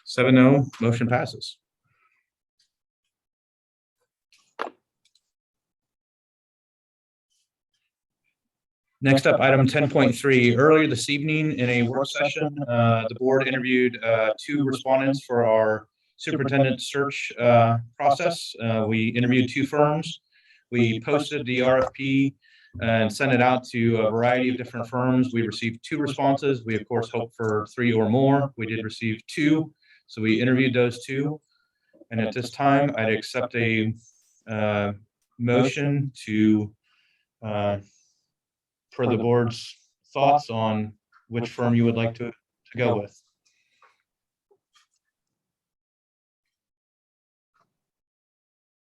Seven no, motion passes. Next up, item 10.3. Earlier this evening in a work session, the board interviewed 2 respondents for our superintendent search process. We interviewed 2 firms. We posted the RFP and sent it out to a variety of different firms. We received 2 responses. We, of course, hope for 3 or more. We did receive 2, so we interviewed those 2. And at this time, I'd accept a motion to for the board's thoughts on which firm you would like to go with.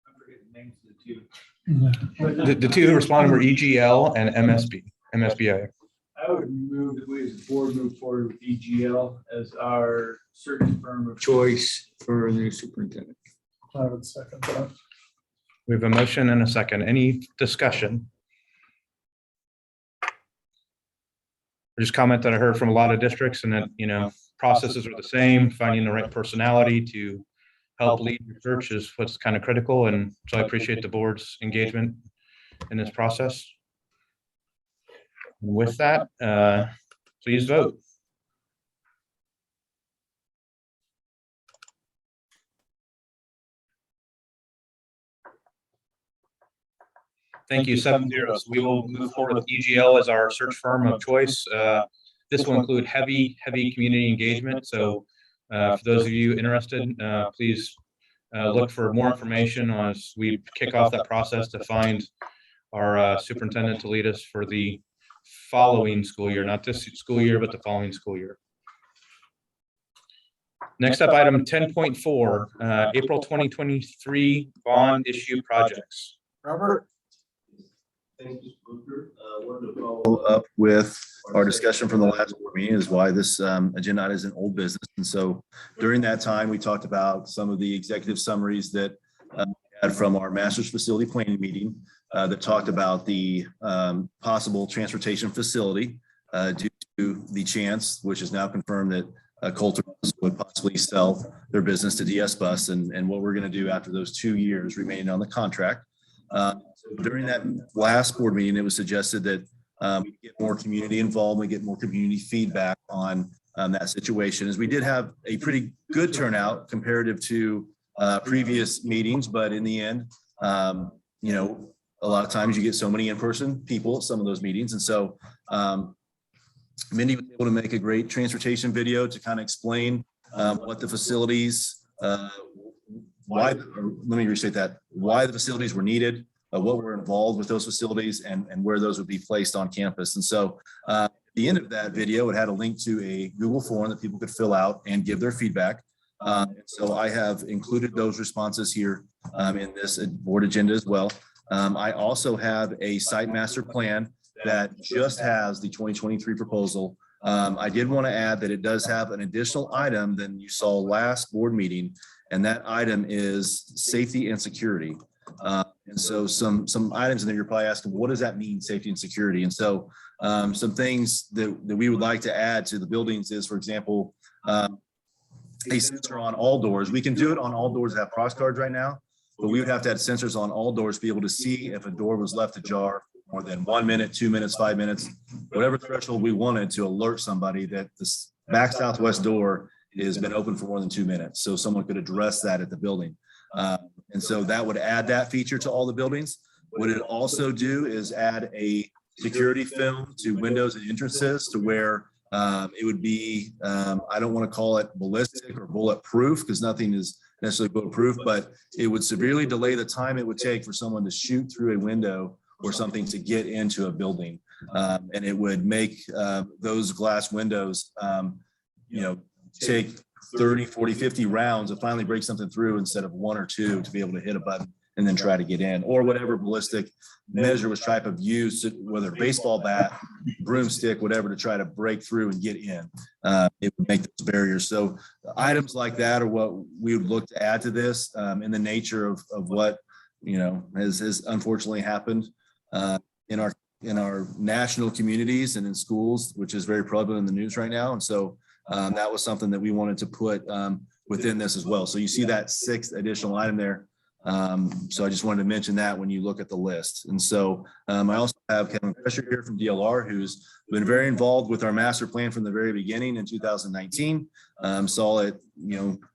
I forget the names of the 2. The 2 who responded were EGL and MSBA. I would move that we as a board move forward with EGL as our search firm of choice for the new superintendent. I would second that. We have a motion and a second. Any discussion? Just comment that I heard from a lot of districts and that, you know, processes are the same. Finding the right personality to help lead your search is what's kind of critical. And so I appreciate the board's engagement in this process. And with that, please vote. Thank you. 7-0. So we will move forward with EGL as our search firm of choice. This will include heavy community engagement. So for those of you interested, please look for more information as we kick off that process to find our superintendent to lead us for the following school year, not this school year, but the following school year. Next up, item 10.4, April 2023 bond issue projects. Robert? Thank you, Booker. Wanted to follow up with our discussion from the last board meeting is why this agenda item is an old business. And so during that time, we talked about some of the executive summaries that we had from our master's facility planning meeting that talked about the possible transportation facility due to the chance, which is now confirmed that Coulter would possibly sell their business to DS Bus and what we're going to do after those 2 years remaining on the contract. During that last board meeting, it was suggested that we get more community involved, we get more community feedback on that situation, as we did have a pretty good turnout comparative to previous meetings, but in the end, you know, a lot of times you get so many in-person people at some of those meetings. And so Mindy was able to make a great transportation video to kind of explain what the facilities, why the facilities were needed, what were involved with those facilities and where those would be placed on campus. And so at the end of that video, it had a link to a Google form that people could fill out and give their feedback. So I have included those responses here in this board agenda as well. I also have a site master plan that just has the 2023 proposal. I did want to add that it does have an additional item than you saw last board meeting, and that item is safety and security. And so some items in there, you're probably asking, what does that mean, safety and security? And so some things that we would like to add to the buildings is, for example, a sensor on all doors. We can do it on all doors that have cross guards right now, but we would have to have sensors on all doors to be able to see if a door was left ajar more than 1 minute, 2 minutes, 5 minutes, whatever threshold we wanted to alert somebody that this back southwest door has been open for more than 2 minutes. So someone could address that at the building. And so that would add that feature to all the buildings. What it also do is add a security film to windows and entrances to where it would be, I don't want to call it ballistic or bulletproof because nothing is necessarily bulletproof, but it would severely delay the time it would take for someone to shoot through a window or something to get into a building. And it would make those glass windows, you know, take 30, 40, 50 rounds to finally break something through instead of 1 or 2 to be able to hit a button and then try to get in, or whatever ballistic measure was type of used, whether baseball bat, broomstick, whatever, to try to break through and get in. It would make those barriers. So items like that are what we would look to add to this, in the nature of what, has unfortunately happened in our national communities and in schools, which is very prevalent in the news right now. And so that was something that we wanted to put within this as well. So you see that 6th additional item there. So I just wanted to mention that when you look at the list. And so I also have Kevin Fisher here from DLR, who's been very involved with our master plan from the very beginning in 2019. Saw it,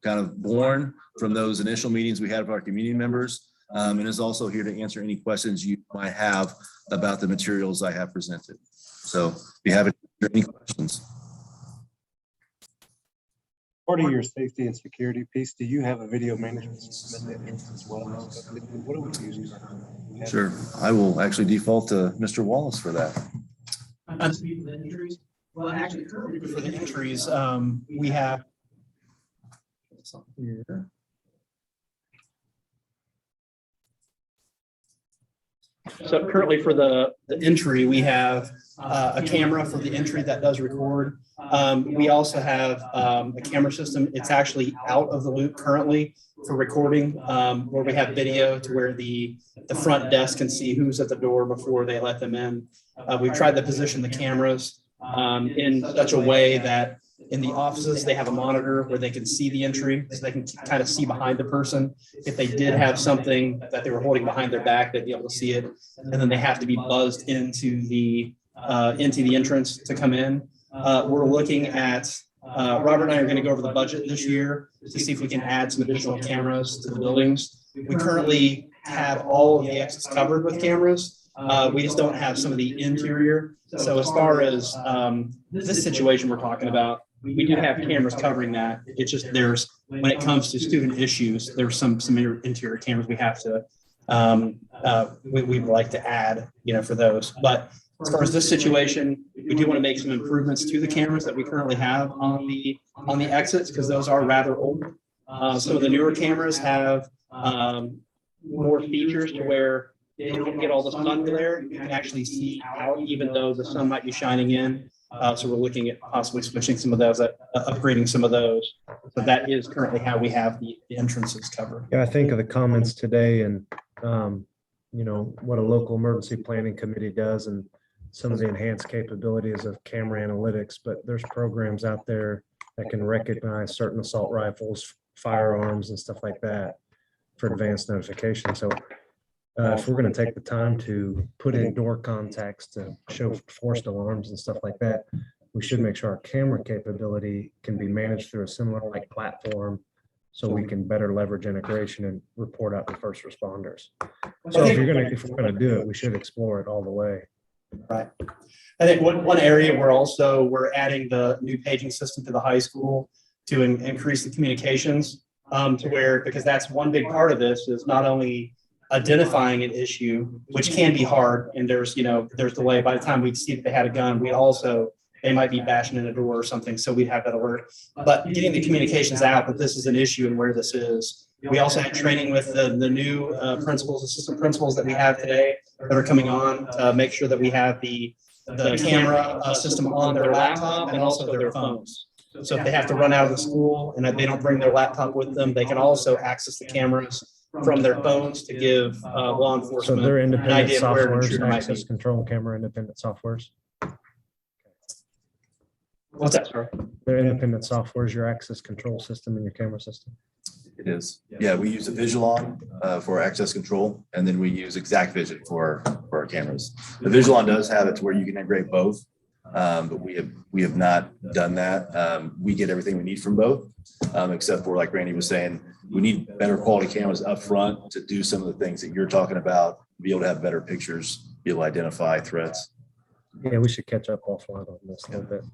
kind of born from those initial meetings we had with our community members, and is also here to answer any questions you might have about the materials I have presented. So if you have any questions. Part of your safety and security piece, do you have a video management system as well? What do we use? Sure. I will actually default to Mr. Wallace for that. Well, actually, currently for the entries, we have. Here. So currently for the entry, we have a camera for the entry that does record. We also have a camera system. It's actually out of the loop currently for recording, where we have video to where the front desk can see who's at the door before they let them in. We've tried to position the cameras in such a way that in the offices, they have a monitor where they can see the entry, so they can kind of see behind the person. If they did have something that they were holding behind their back, they'd be able to see it. And then they have to be buzzed into the entrance to come in. We're looking at, Robert and I are going to go over the budget this year to see if we can add some additional cameras to the buildings. We currently have all of the exits covered with cameras. We just don't have some of the interior. So as far as this situation we're talking about, we do have cameras covering that. It's just when it comes to student issues, there's some interior cameras we have to, we would like to add, for those. But as far as this situation, we do want to make some improvements to the cameras that we currently have on the exits, because those are rather old. Some of the newer cameras have more features to where they don't get all the sun glare. You can actually see out even though the sun might be shining in. So we're looking at possibly switching some of those, upgrading some of those. But that is currently how we have the entrances covered. Yeah, I think of the comments today and, what a local emergency planning committee does and some of the enhanced capabilities of camera analytics, but there's programs out there that can recognize certain assault rifles, firearms and stuff like that for advanced notification. So if we're going to take the time to put in door contacts to show forced alarms and stuff like that, we should make sure our camera capability can be managed through a similar platform so we can better leverage integration and report out to first responders. So if we're gonna do it, we should explore it all the way. Right. I think one area we're adding the new paging system to the high school to increase the communications because that's one big part of this is not only identifying an issue, which can be hard, and there's delay. By the time we'd see that they had a gun, they might be bashing in a door or something, so we'd have that alert. But getting the communications out that this is an issue and where this is. We also had training with the new principals, assistant principals that we have today that are coming on to make sure that we have the camera system on their laptop and also their phones. So if they have to run out of the school and they don't bring their laptop with them, they can also access the cameras from their phones to give law enforcement so they're independent an idea of where an softwares, intruder might access be. control camera independent softwares. What's that, sorry? They're independent softwares, your access control system and your camera system. It is. Yeah, we use a Visualon for access control, and then we use Exact Vision for our cameras. The Visualon does have it to where you can integrate both, but we have not done that. We get everything we need from both, except for, like Randy was saying, we need better quality cameras up front to do some of the things that you're talking about, be able to have better pictures, be able to identify threats. Yeah, we should catch up offline on this a little bit.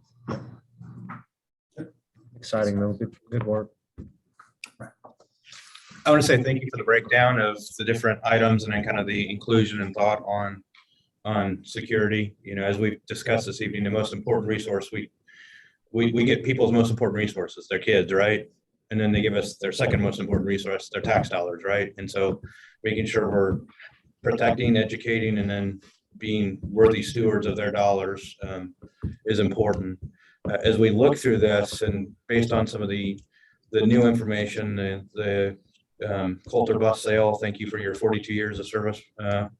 Exciting though, good work. I want to say thank you for the breakdown of the different items and then kind of the inclusion and thought on security. As we've discussed this evening, the most important resource we get people's most important resources, their kids, right? and then they give us their second most important resource, their tax dollars, right? And so making sure we're protecting, educating, and then being worthy stewards of their dollars is important. As we look through this and based on some of the new information, the Coulter bus sale, thank you for your 42 years of service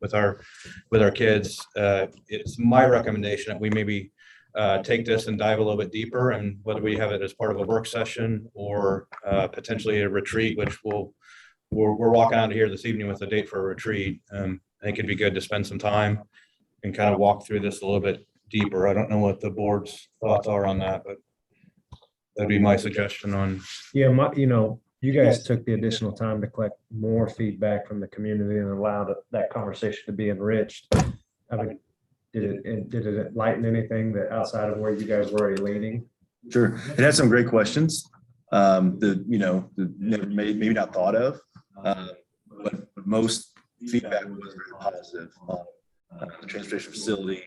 with our kids. It's my recommendation that we maybe take this and dive a little bit deeper, and whether we have it as part of a work session or potentially a retreat, which we're walking out of here this evening with a date for a retreat. I think it'd be good to spend some time and kind of walk through this a little bit deeper. I don't know what the board's thoughts are on that, but that'd be my suggestion on. Yeah, you guys took the additional time to collect more feedback from the community and allowed that conversation to be enriched. I mean, did it enlighten anything that outside of where you guys were already leaning? Sure. It had some great questions that, never maybe not thought of, but most feedback was very positive on the transportation facility,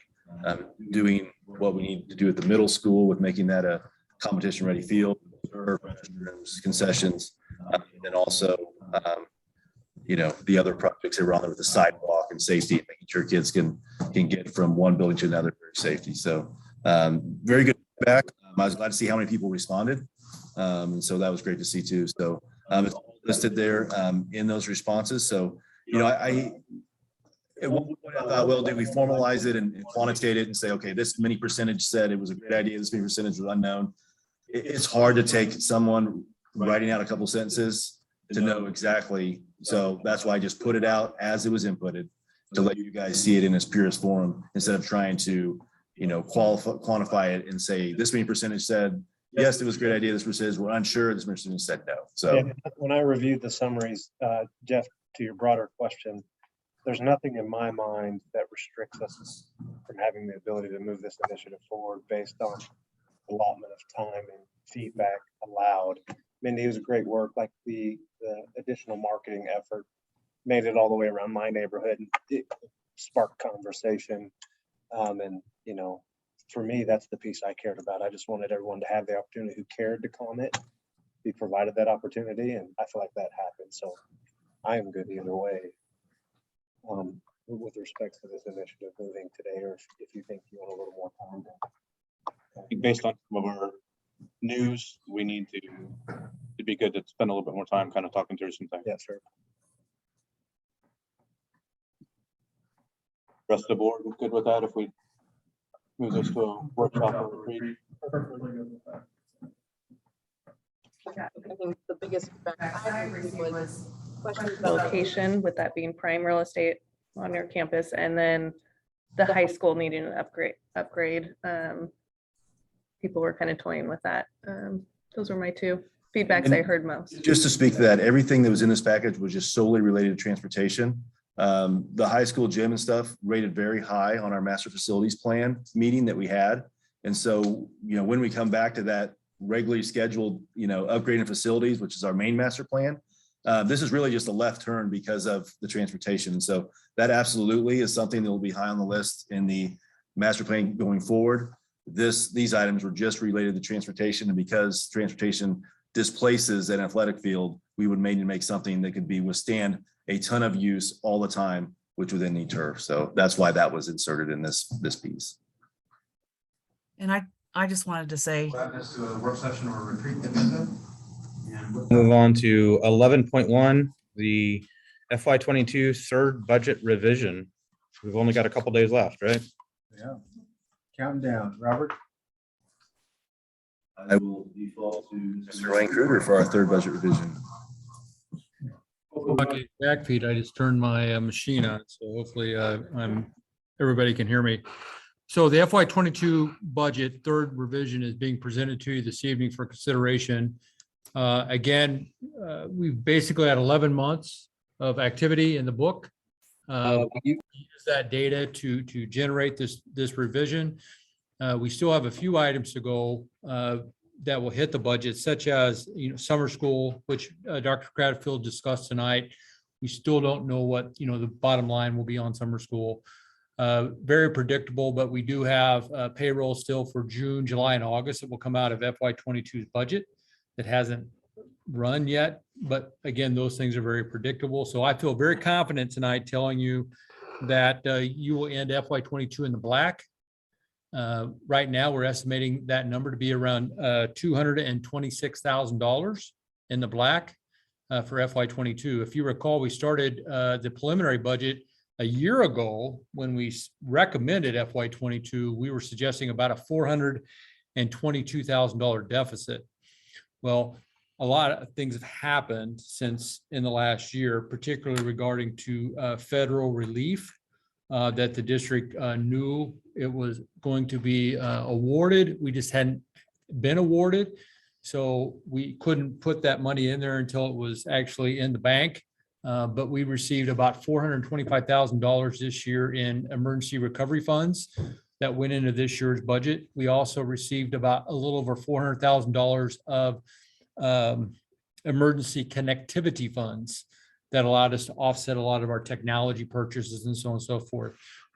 doing what we need to do at the middle school with making that a competition ready field, concessions, and then also, the other projects that were on there with the sidewalk and safety, making sure kids can get from one building to another for safety. So very good feedback. I was glad to see how many people responded. And so that was great to see too. So it's all listed there in those responses. So, at one point I thought, well, do we formalize it and quantitate it and say, okay, this many percentage said it was a great idea, this many percentage was unknown. It's hard to take someone writing out a couple sentences to know exactly. So that's why I just put it out as it was inputted to let you guys see it in its purest form instead of trying to, quantify it and say this many percentage said, yes, it was a great idea. This percentage we're unsure. This percentage said no. So when I reviewed the summaries, Jeff, to your broader question, there's nothing in my mind that restricts us from having the ability to move this initiative forward based on allotment of time and feedback allowed. Mindy, it was great work, like the additional marketing effort made it all the way around my neighborhood and it sparked conversation. For me, that's the piece I cared about. I just wanted everyone to have the opportunity who cared to comment, be provided that opportunity, and I feel like that happened. So I am good either way with respect to this initiative moving today, or if you think you want a little more time. I think based on some of our news, it'd be good to spend a little bit more time kind of talking through some things. Yeah, sure. Rest of the board, good with that if we move this to a workshop or retreat? Yeah, I think the biggest feedback I received was questions about location, with that being prime real estate on your campus, and then the high school needing an upgrade. People were kind of toying with that. Those were my two feedbacks I heard most. just to speak to that, everything that was in this package was just solely related to transportation. The high school gym and stuff rated very high on our master facilities plan meeting that we had. And so, when we come back to that regularly scheduled, upgrading facilities, which is our main master plan, this is really just a left turn because of the transportation. And so that absolutely is something that will be high on the list in the master plan going forward. These items were just related to transportation, and because transportation displaces an athletic field, we would maybe make something that could withstand a ton of use all the time, which would then need turf. So that's why that was inserted in this piece. And I just wanted to say. To a work session or a retreat. Move on to 11.1, the FY22 third budget revision. We've only got a couple days left, right? Yeah. Counting down. Robert? I will default to Mr. Ryan Kruger for our third budget revision. Okay, back feed. I just turned my machine on, so hopefully everybody can hear me. So the FY22 budget third revision is being presented to you this evening for consideration. Again, we've basically had 11 months of activity in the book. We use that data to generate this revision. We still have a few items to go that will hit the budget, such as summer school, which Dr. Cradfield discussed tonight. We still don't know what the bottom line will be on summer school. Very predictable, but we do have payroll still for June, July, and August that will come out of FY22's budget that hasn't run yet, but again, those things are very predictable. So I feel very confident tonight telling you that you will end FY '22 in the black. Right now, we're estimating that number to be around $226,000 in the black for FY '22. If you recall, we started the preliminary budget a year ago when we recommended FY '22. We were suggesting about a $422,000 deficit. Well, a lot of things have happened since in the last year, particularly regarding to federal relief that the district knew it was going to be awarded. We just hadn't been awarded. So we couldn't put that money in there until it was actually in the bank. But we received about $425,000 this year in emergency recovery funds that went into this year's budget. We also received about a little over $400,000 of emergency connectivity funds that allowed us to offset a lot of our technology purchases and so on and so forth.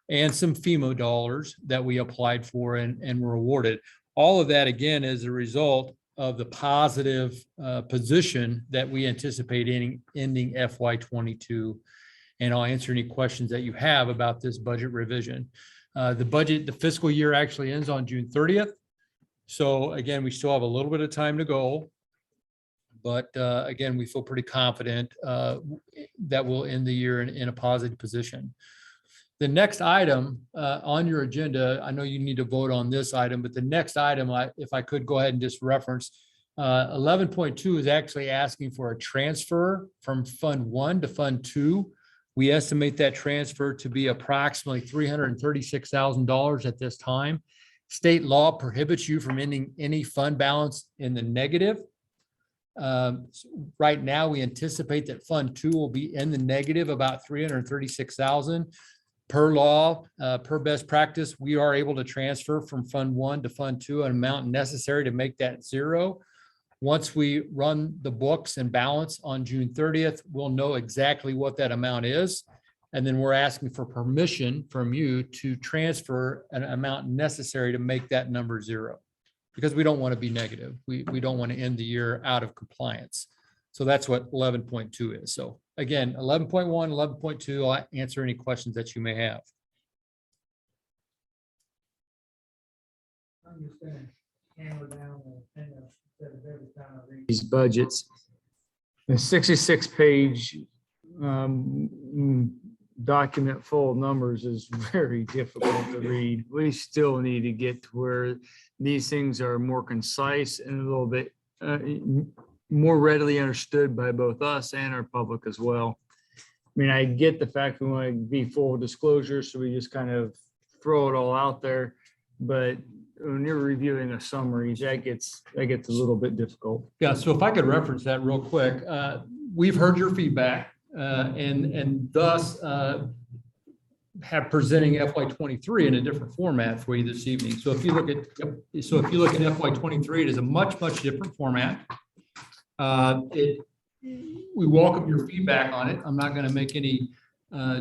And some FEMA dollars that we applied for and were awarded. All of that, again, is a result of the positive position that we anticipate ending FY '22. And I'll answer any questions that you have about this budget revision. The fiscal year actually ends on June 30th. So again, we still have a little bit of time to go. But again, we feel pretty confident that we'll end the year in a positive position. The next item on your agenda, I know you need to vote on this item, but the next item, if I could go ahead and just reference, 11.2 is actually asking for a transfer from Fund 1 to Fund 2. We estimate that transfer to be approximately $336,000 at this time. State law prohibits you from ending any fund balance in the negative. Right now, we anticipate that Fund 2 will be in the negative about $336,000. Per law, per best practice, we are able to transfer from Fund 1 to Fund 2 an amount necessary to make that zero. Once we run the books and balance on June 30th, we'll know exactly what that amount is. And then we're asking for permission from you to transfer an amount necessary to make that number zero, because we don't want to be negative. We don't want to end the year out of compliance. So that's what 11.2 is. So again, 11.1, 11.2, I'll answer any questions that you may have. These budgets, the 66-page document full of numbers is very difficult to read. We still need to get to where these things are more concise and a little bit more readily understood by both us and our public as well. I mean, I get the fact we want to be full disclosure, so we just kind of throw it all out there. But when you're reviewing a summary, that gets a little bit difficult. Yeah, so if I could reference that real quick, we've heard your feedback and thus have presenting FY '23 in a different format for you this evening. So if you look at FY '23, it is a much different format. We welcome your feedback on it. I'm not going to make any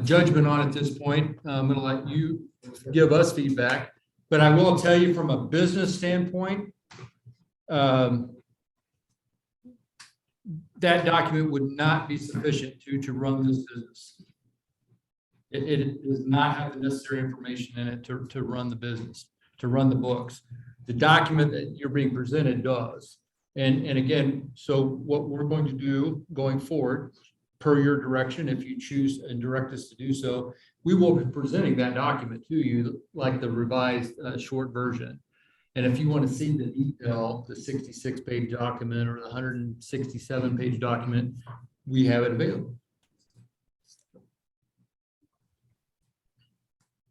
judgment on it at this point. I'm going to let you give us feedback. But I will tell you from a business standpoint, that document would not be sufficient to run this business. It does not have the necessary information in it to run the business, to run the books. The document that you're being presented does. And again, so what we're going to do going forward, per your direction, if you choose and direct us to do so, we will be presenting that document to you like the revised short version. And if you want to see the detail, the 66-page document or the 167-page document, we have it available.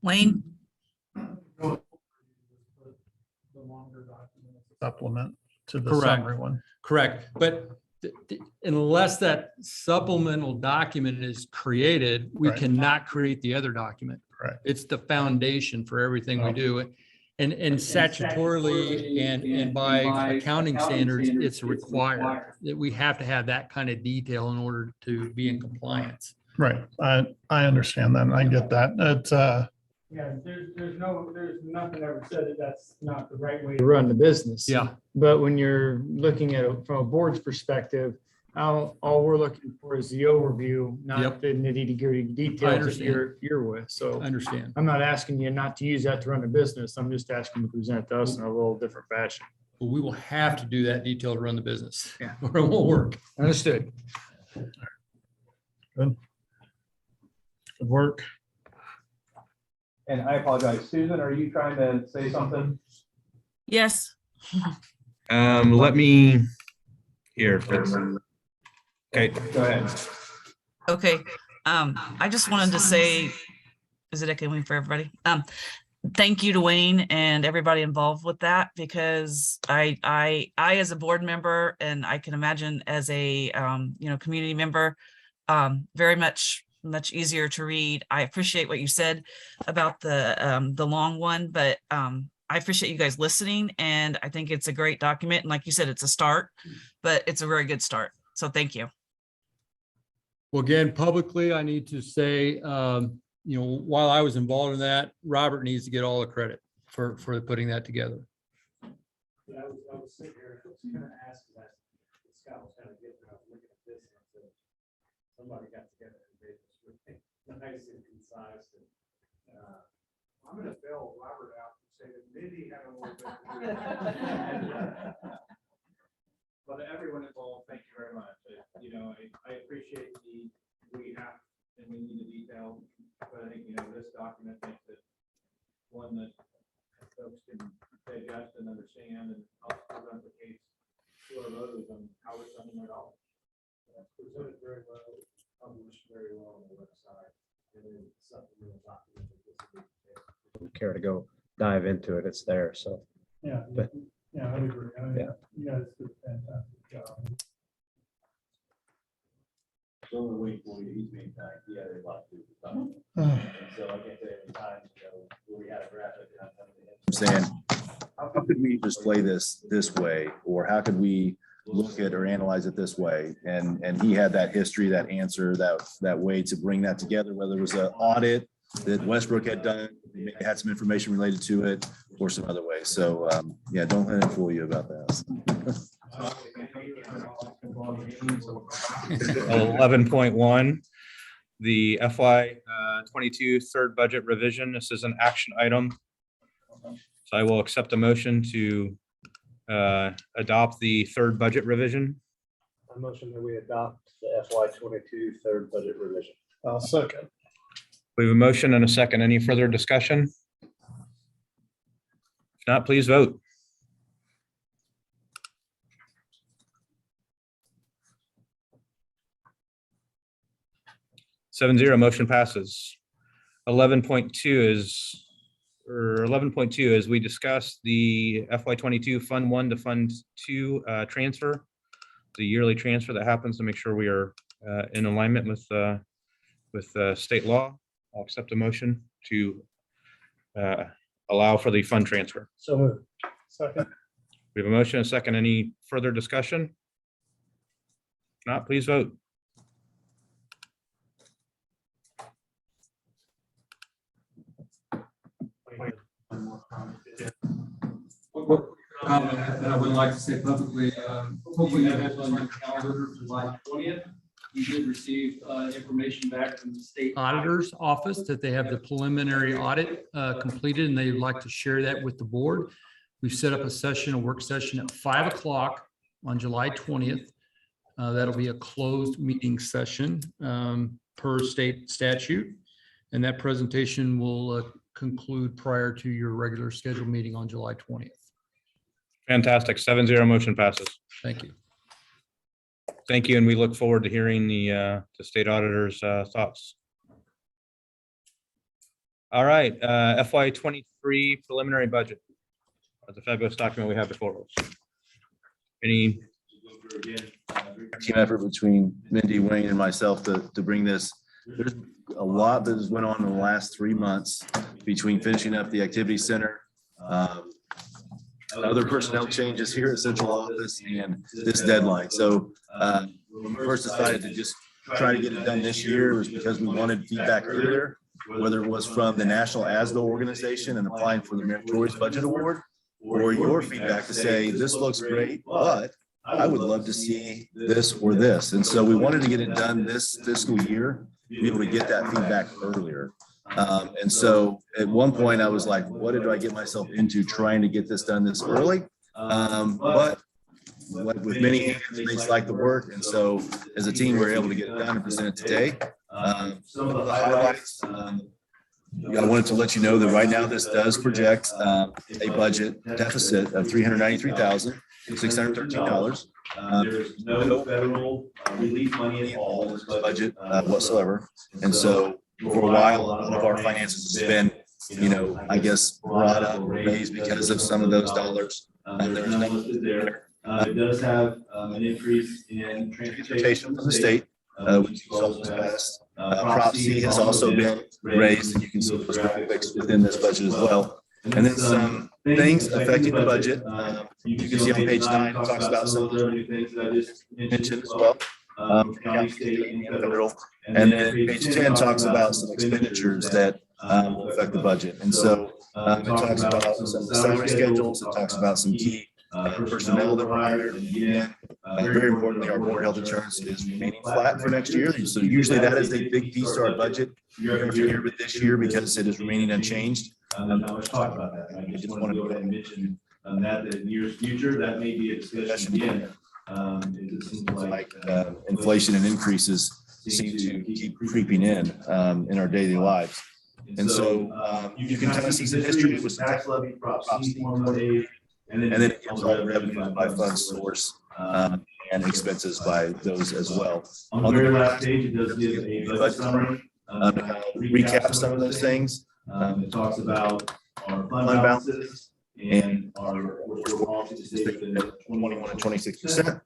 Wayne? Supplement to the Correct. summary one. Correct. But unless that supplemental document is created, we Right. cannot create the other document. Right. It's the foundation for everything we do. And statutorily and by accounting standards, it's required that we have to have that kind of detail in order to be in compliance. Right. I understand that. And I get that. It's Yeah, there's nothing ever said that that's not the right way to run the business. Yeah. But when you're looking at it from a board's perspective, all we're looking for is the overview, not Yep. the nitty gritty details that understand. you're with. So I understand. I'm not asking you not to use that to run a business. I'm just asking you to present to us in a little different fashion. But we will have to do that detail to run the business. Yeah. Or it won't work. Understood. Good work. And I apologize, Susan, are you trying to say something? Yes. Let me here. Okay. Go ahead. Okay. I just wanted to say, is it echoing for everybody? Thank you to Wayne and everybody involved with that, because I as a board member, and I can imagine as a community member, very much easier to read. I appreciate what you said about the long one, but I appreciate you guys listening, and I think it's a great document. And like you said, it's a start, but it's a very good start. So thank you. Well, again, publicly, I need to say, while I was involved in that, Robert needs to get all the credit for putting that together. I was sitting here, I was gonna ask that, Scott was kind of getting, I was looking at this, and I said, somebody got together and made this really nice and concise, and, I'm gonna bail Robert out and say that maybe he had a little bit to do with it. But everyone involved, thank you very much. I appreciate we have, and we need the detail, but I think, this document makes it one that folks can digest and understand, and also replicates to our voters on how we're spending our dollars. Presented very well, published very well on the website, and then supplemental document. Care to go dive into it, it's there, so. Yeah, But- yeah, I agree. Yeah. You guys did a fantastic job. So we're waiting for you, he's being kind, he had a lot to do with something. And so I can't say any time, where we had a graphic. And I'm saying, how could we display this way, or how could we look at or analyze it this way? And he had that history, that answer, that way to bring that together, whether it was an audit that Westbrook had done, they had some information related to it, or some other way. So, yeah, don't let him fool you about that. 11.1, the FY 22 third budget revision. This is an action item. So I will accept a motion to adopt the third budget revision. I motion that we adopt the FY 22 third budget revision. I'll second. We have a motion and a second. Any further discussion? If not, please vote. Seven zero, motion passes. 11.2 is we discussed the FY 22 Fund 1 to Fund 2 transfer, the yearly transfer that happens to make sure we are in alignment with state law. I'll accept a motion to allow for the fund transfer. So moved. Second. We have a motion and a second. Any further discussion? If not, please vote. That I would like to say publicly, hopefully you have on your calendar for July 20th. We did receive information back from the state auditor's office that they have the preliminary audit completed, and they'd like to share that with the board. We've set up a work session at 5 o'clock on July 20th. That'll be a closed meeting session per state statute. And that presentation will conclude prior to your regular scheduled meeting on July 20th. Fantastic. 7-0, motion passes. Thank you. Thank you, and we look forward to hearing the state auditor's thoughts. All right, FY 23 preliminary budget. That's a fabulous document we have before us. Any Team effort between Mindy, Wayne, and myself to bring this. There's a lot that has went on in the last 3 months between finishing up the activity center, other personnel changes here at central office, and this deadline. So when we first decided to just try to get it done this year, it was because we wanted feedback earlier, whether it was from the National ASDO organization and applying for the Meritorious Budget Award, or your feedback to say, this looks great, but I would love to see this or this. And so we wanted to get it done this fiscal year, to be able to get that feedback earlier. And so at one point I was like, what did I get myself into trying to get this done this early? But with many hands, makes like the work. And so as a team, we were able to get it done and present it today. Some of the highlights, I wanted to let you know that right now this does project a budget deficit of $393,613. There's no federal relief money at all in this budget whatsoever. And so for a while, a lot of our finances has been, I guess, brought up or raised because of some of those dollars. There's no listed there. It does have an increase in transportation from the state, which is also passed. Prop C has also been raised, and you can see those graphics within this budget as well. And then some things affecting the budget. You can see on page 9, it talks about some of the revenue things that I just mentioned as well. County, state, and federal. And then page 10 talks about some expenditures that will affect the budget. And so it talks about some of the salary schedules. It talks about some key personnel that were hired. And very importantly, our board health insurance is remaining flat for next year. So usually that is a big piece to our budget every year, but this year, because it is remaining unchanged. Let's talk about that. I just want to go ahead and mention that in the near future, that may be a discussion again. It seems like inflation and increases seem to keep creeping in our daily lives. And so you can kind of see some history with some tax levy, Prop C, and then it gives all the revenue by fund source and expenses by those as well. On the very last page, it does give a budget summary. Recap some of those things. It talks about our fund balances and our policy statement at 21 and 26%.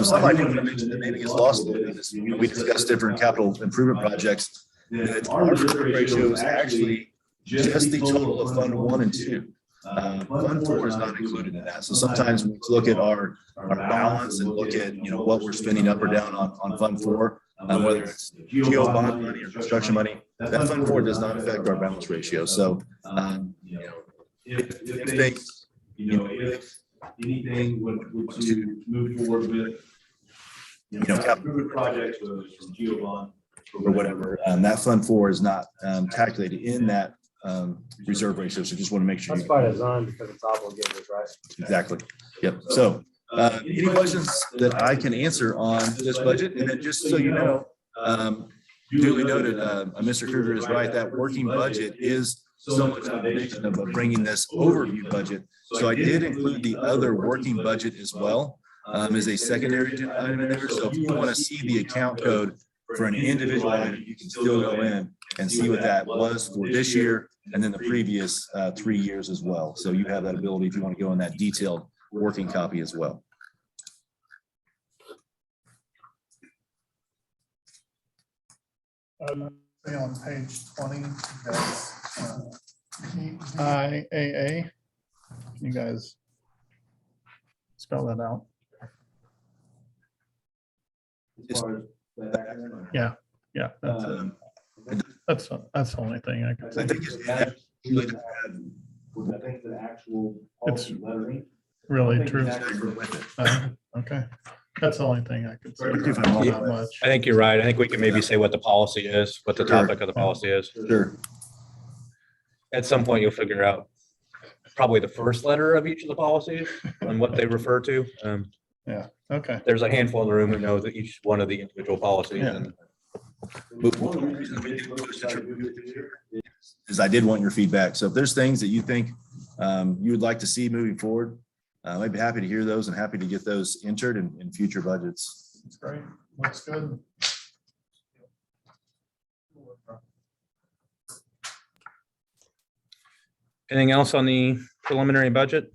Some I didn't mention that maybe gets lost a little bit is we discussed different capital improvement projects. That our reserve ratio is actually just the total of Fund 1 and 2. Fund 4 is not included in that. So sometimes when we look at our balance and look at what we're spending up or down on Fund 4, whether it's GO bond money or construction money, that Fund 4 does not affect our balance ratio. So if anything would to move forward with, capital projects, whether it's from GO bond or whatever, that Fund 4 is not calculated in that reserve ratio. So just want to make sure. That's by design because it's obligated, right? Exactly. Yep. So any questions that I can answer on this budget? And then just so you know, duly noted, Mr. Kruger is right. That working budget is so much of a nation of bringing this overview budget. So I did include the other working budget as well as a secondary item in there. So if you want to see the account code for an individual item, you can still go in and see what that was for this year and then the previous 3 years as well. So you have that ability if you want to go in that detailed working copy as well. On page 20, that's PIAA. Can you guys spell that out? Yeah, that's the only thing I can I say. think It's really true. Okay, that's the only thing I could say. Not much. I think you're right. I think we can maybe say what the policy is, what the topic of the policy is. Sure. At some point, you'll figure out probably the first letter of each of the policies and what they refer to. Yeah, okay. There's a handful in the room who knows that each one of the individual policies. Yeah. And is I did want your feedback. So if there's things that you think you would like to see moving forward, I'd be happy to hear those and happy to get those entered in future budgets. That's great. Looks good. anything else on the preliminary budget?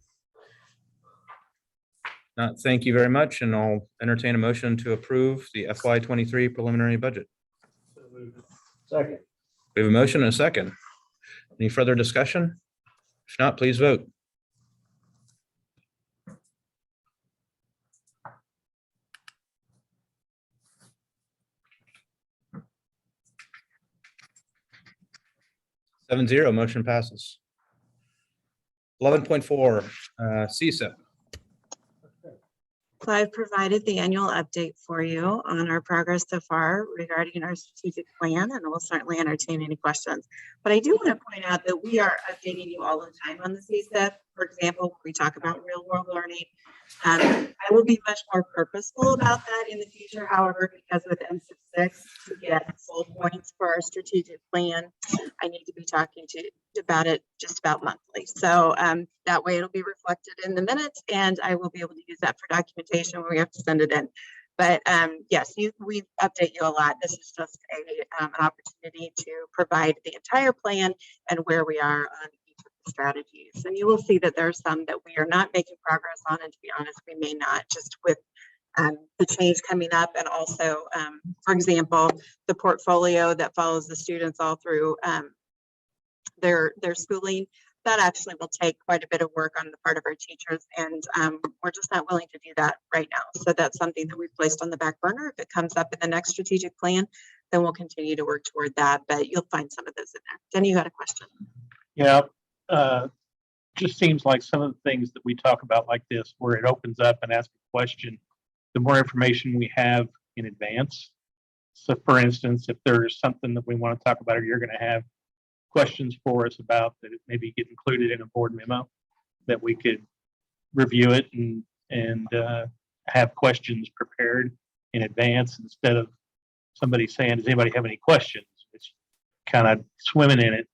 Not, thank you very much, and I'll entertain a motion to approve the FY23 preliminary budget. Second. We have a motion and a second. Any further discussion? If not, please vote. Seven zero, motion passes. 11.4, CSIP. So I've provided the annual update for you on our progress so far regarding our strategic plan, and we'll certainly entertain any questions. But I do want to point out that we are updating you all the time on the CSIP. For example, we talk about real world learning. I will be much more purposeful about that in the future. However, because with M6 to get full points for our strategic plan, I need to be talking about it just about monthly. So that way it'll be reflected in the minutes, and I will be able to use that for documentation when we have to send it in. But yes, we update you a lot. This is just an opportunity to provide the entire plan and where we are on each of the strategies. And you will see that there are some that we are not making progress on, and to be honest, we may not, just with the change coming up. And also, for example, the portfolio that follows the students all through their schooling, that actually will take quite a bit of work on the part of our teachers, and we're just not willing to do that right now. So that's something that we've placed on the back burner. If it comes up in the next strategic plan, then we'll continue to work toward that, but you'll find some of those in there. Jenny, you had a question? Yeah, just seems like some of the things that we talk about like this, where it opens up and asks a question, the more information we have in advance. So for instance, if there's something that we want to talk about, or you're going to have questions for us about, that it maybe get included in a board memo, that we could review it and have questions prepared in advance, instead of somebody saying, does anybody have any questions? It's kind of swimming in it,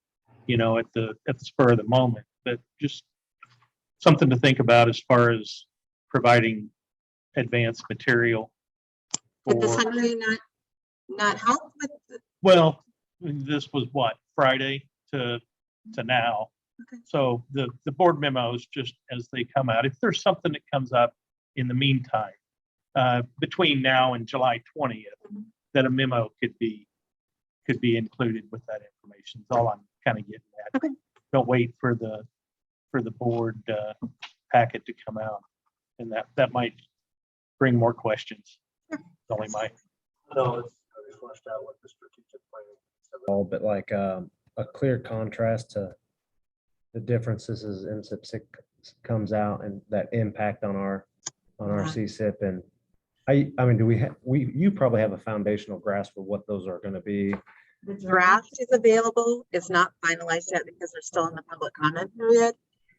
you know, at the spur of the moment. But just something to think about as far as providing advanced material. Did the summary not help with Well, this was what, Friday to now. Okay. So the board memos, just as they come out, if there's something that comes up in the meantime, between now and July 20th, that a memo could be included with that information. Is all I'm kind of getting at. Okay. Don't wait for the board packet to come out, and that might bring more questions. It's only my. No, I just fleshed out what the strategic plan is. All but like a clear contrast to the differences as MSIP comes out and that impact on our CSIP. And I mean, you probably have a foundational grasp of what those are going to be. the draft is available. It's not finalized yet because they're still in the public comment period.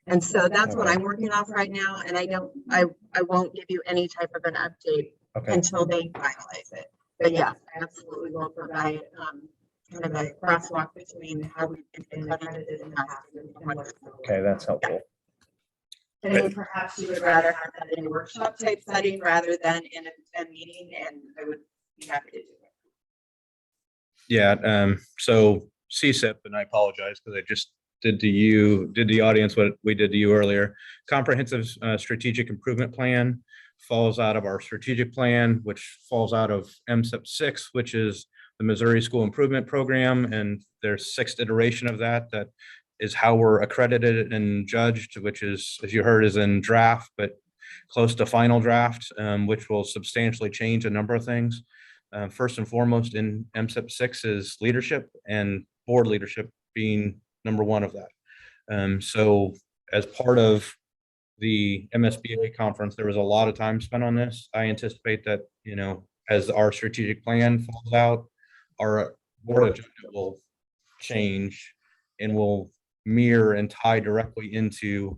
And so that's what I'm working off right now. And I won't give you any type of an update until they finalize it. But yeah, I absolutely will provide kind of a crosswalk between how we've been implemented in the past. Okay, that's helpful. And then perhaps you would rather have that in a workshop type setting rather than in a meeting, and I would be happy to do it. Yeah, so CSIP, and I apologize because I just did the audience what we did to you earlier. Comprehensive Strategic Improvement Plan falls out of our strategic plan, which falls out of MSIP 6, which is the Missouri School Improvement Program, and there's 6th iteration of that is how we're accredited and judged, which is, as you heard, is in draft, but close to final draft, which will substantially change a number of things. First and foremost in MSIP 6 is leadership, and board leadership being number one of that. So as part of the MSBA conference, there was a lot of time spent on this. I anticipate that, as our strategic plan falls out, our board agenda will change and will mirror and tie directly into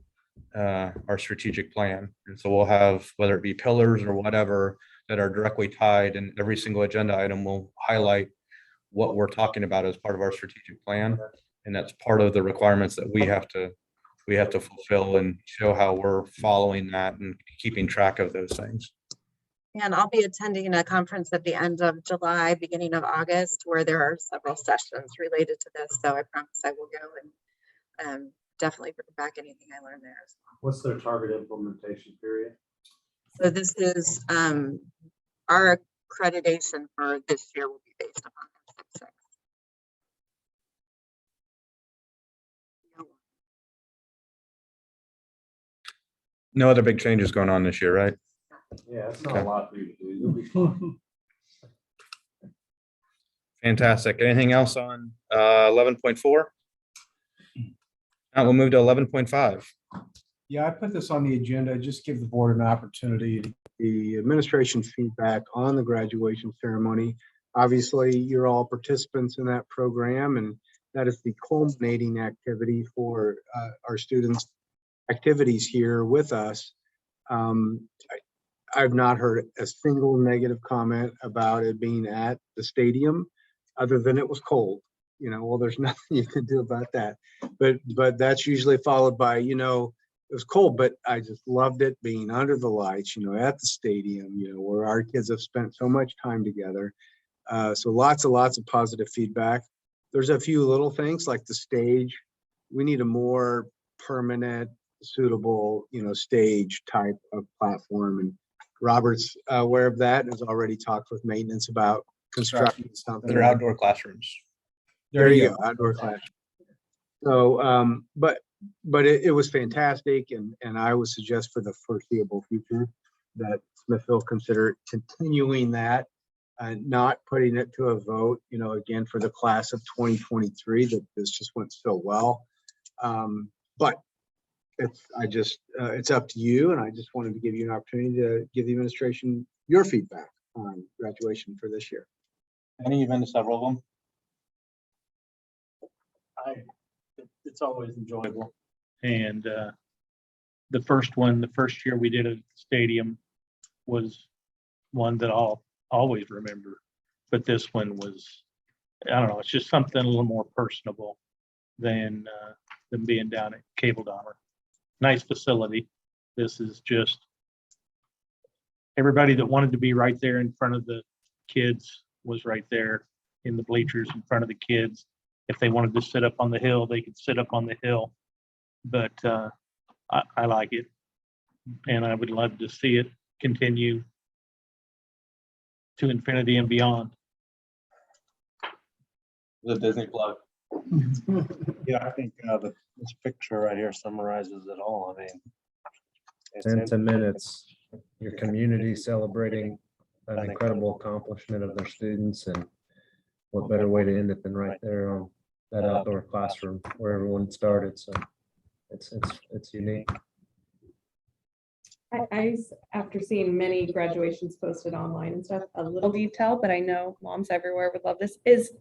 our strategic plan. And so we'll have, whether it be pillars or whatever, that are directly tied, and every single agenda item will highlight what we're talking about as part of our strategic plan. And that's part of the requirements that we have to fulfill and show how we're following that and keeping track of those things. And I'll be attending a conference at the end of July, beginning of August, where there are several sessions related to this. So I promise I will go and definitely bring back anything I learned there as well. What's their target implementation period? So this is our accreditation for this year will be based upon MSIP 6. No other big changes going on this year, right? Yeah, it's not a lot for you to do. You'll be fine. Fantastic. Anything else on 11.4? Now we'll move to 11.5. Yeah, I put this on the agenda, just give the board an opportunity to get the administration feedback on the graduation ceremony. Obviously, you're all participants in that program, and that is the culminating activity for our students' activities here with us. I've not heard a single negative comment about it being at the stadium, other than it was cold. You know, well, there's nothing you can do about that. But that's usually followed by, you know, it was cold, but I just loved it being under the lights, you know, at the stadium, you know, where our kids have spent so much time together. So lots of positive feedback. There's a few little things like the stage. We need a more permanent, suitable, you know, stage type of platform. And Robert's aware of that and has already talked with maintenance about constructing something. They're outdoor classrooms. There you go, outdoor class. So, but it was fantastic, and I would suggest for the foreseeable future that Smithville consider continuing that and not putting it to a vote, you know, again, for the class of 2023, that this just went so well. But it's up to you, and I just wanted to give you an opportunity to give the administration your feedback on graduation for this year. Any you've been to several of them? It's always enjoyable. And the first year we did it at the stadium was one that I'll always remember. But this one was, I don't know, it's just something a little more personable than being down at Cable Dahmer. Nice facility. This is just everybody that wanted to be right there in front of the kids was right there in the bleachers in front of the kids. If they wanted to sit up on the hill, they could sit up on the hill. But I like it, and I would love to see it continue to infinity and beyond. The Disney plug. Yeah, I think this picture right here summarizes it all. I mean, Sentiment's your community celebrating an incredible accomplishment of their students, and what better way to end it than right there on that outdoor classroom where everyone started. So it's unique. I, after seeing many graduations posted online and stuff, a little detail, but I know moms everywhere would love this, is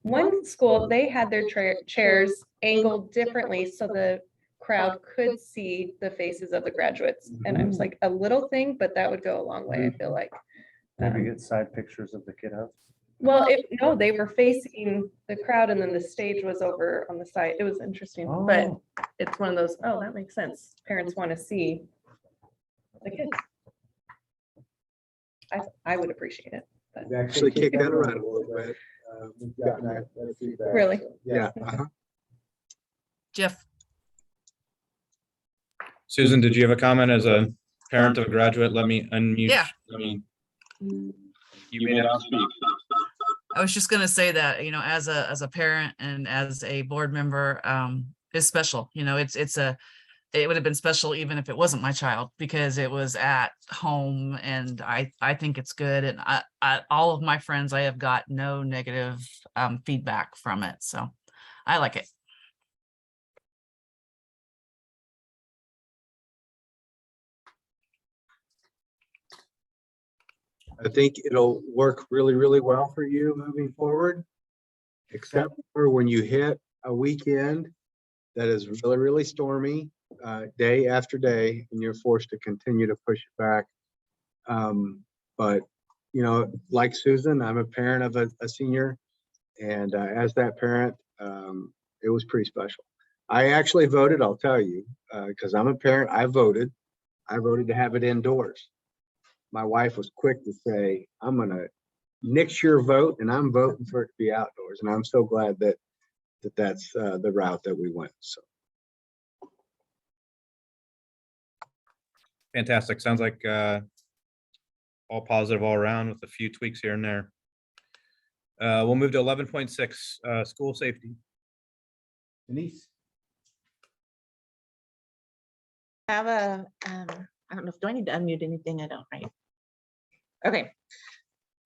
one school, they had their chairs angled differently so the crowd could see the faces of the graduates. And I was like, a little thing, but that would go a long way, I feel like. Maybe get side pictures of the kiddos. Well, no, they were facing the crowd and then the stage was over on the side. It was interesting, but it's one of those, oh, that makes sense. Parents want to see the kids. I would appreciate it. But. We actually kicked that around a little bit. We've gotten that feedback. Really? Yeah. Jeff. Susan, did you have a comment as a parent of a graduate? Let me unmute. Yeah. You may now speak. I was just gonna say that, you know, as a parent and as a board member, is special. You know, it would have been special even if it wasn't my child, because it was at home, and I think it's good. And I all of my friends, I have got no negative feedback from it. So I like it. I think it'll work really, really well for you moving forward, except for when you hit a weekend that is really, really stormy, day after day, and you're forced to continue to push it back. But, you know, like Susan, I'm a parent of a senior, and as that parent, it was pretty special. I actually voted, I'll tell you, because I'm a parent, I voted to have it indoors. My wife was quick to say, I'm going to nix your vote, and I'm voting for it to be outdoors. And I'm so glad that's the route that we went. So. Fantastic. Sounds like all positive all around with a few tweaks here and there. We'll move to 11.6, school safety. Denise. Have a, I don't know if, do I need to unmute anything? I don't, right? Okay.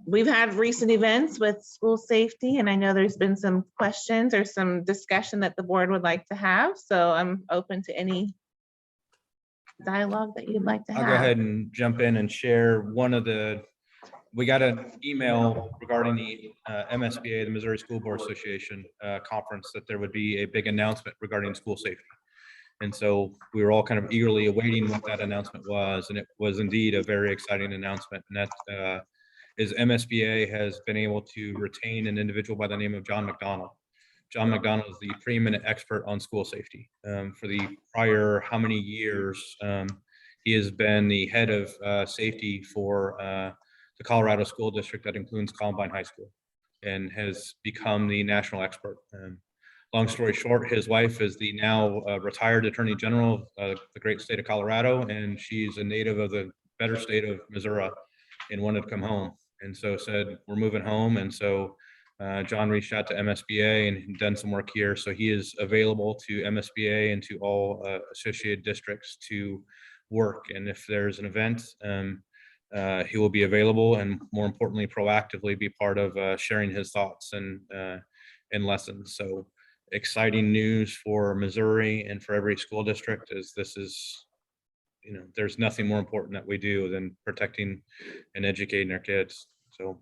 We've had recent events with school safety, and I know there's been some questions or some discussion that the board would like to have. So I'm open to any dialogue that you'd like to have? I'll go ahead and jump in and share we got an email regarding the MSBA, the Missouri School Board Association conference, that there would be a big announcement regarding school safety. And so we were all kind of eagerly awaiting what that announcement was. And it was indeed a very exciting announcement. And that is MSBA has been able to retain an individual by the name of John McDonald. John McDonald is the preeminent expert on school safety. For the prior how many years, he has been the head of safety for the Colorado School District that includes Columbine High School, and has become the national expert. Long story short, his wife is the now retired Attorney General of the great state of Colorado, and she's a native of the better state of Missouri and wanted to come home. And so said, we're moving home. And so John reached out to MSBA and done some work here. So he is available to MSBA and to all associated districts to work. And if there's an event, he will be available, and more importantly, proactively be part of sharing his thoughts and lessons. So exciting news for Missouri and for every school district, as this is, there's nothing more important that we do than protecting and educating our kids. So.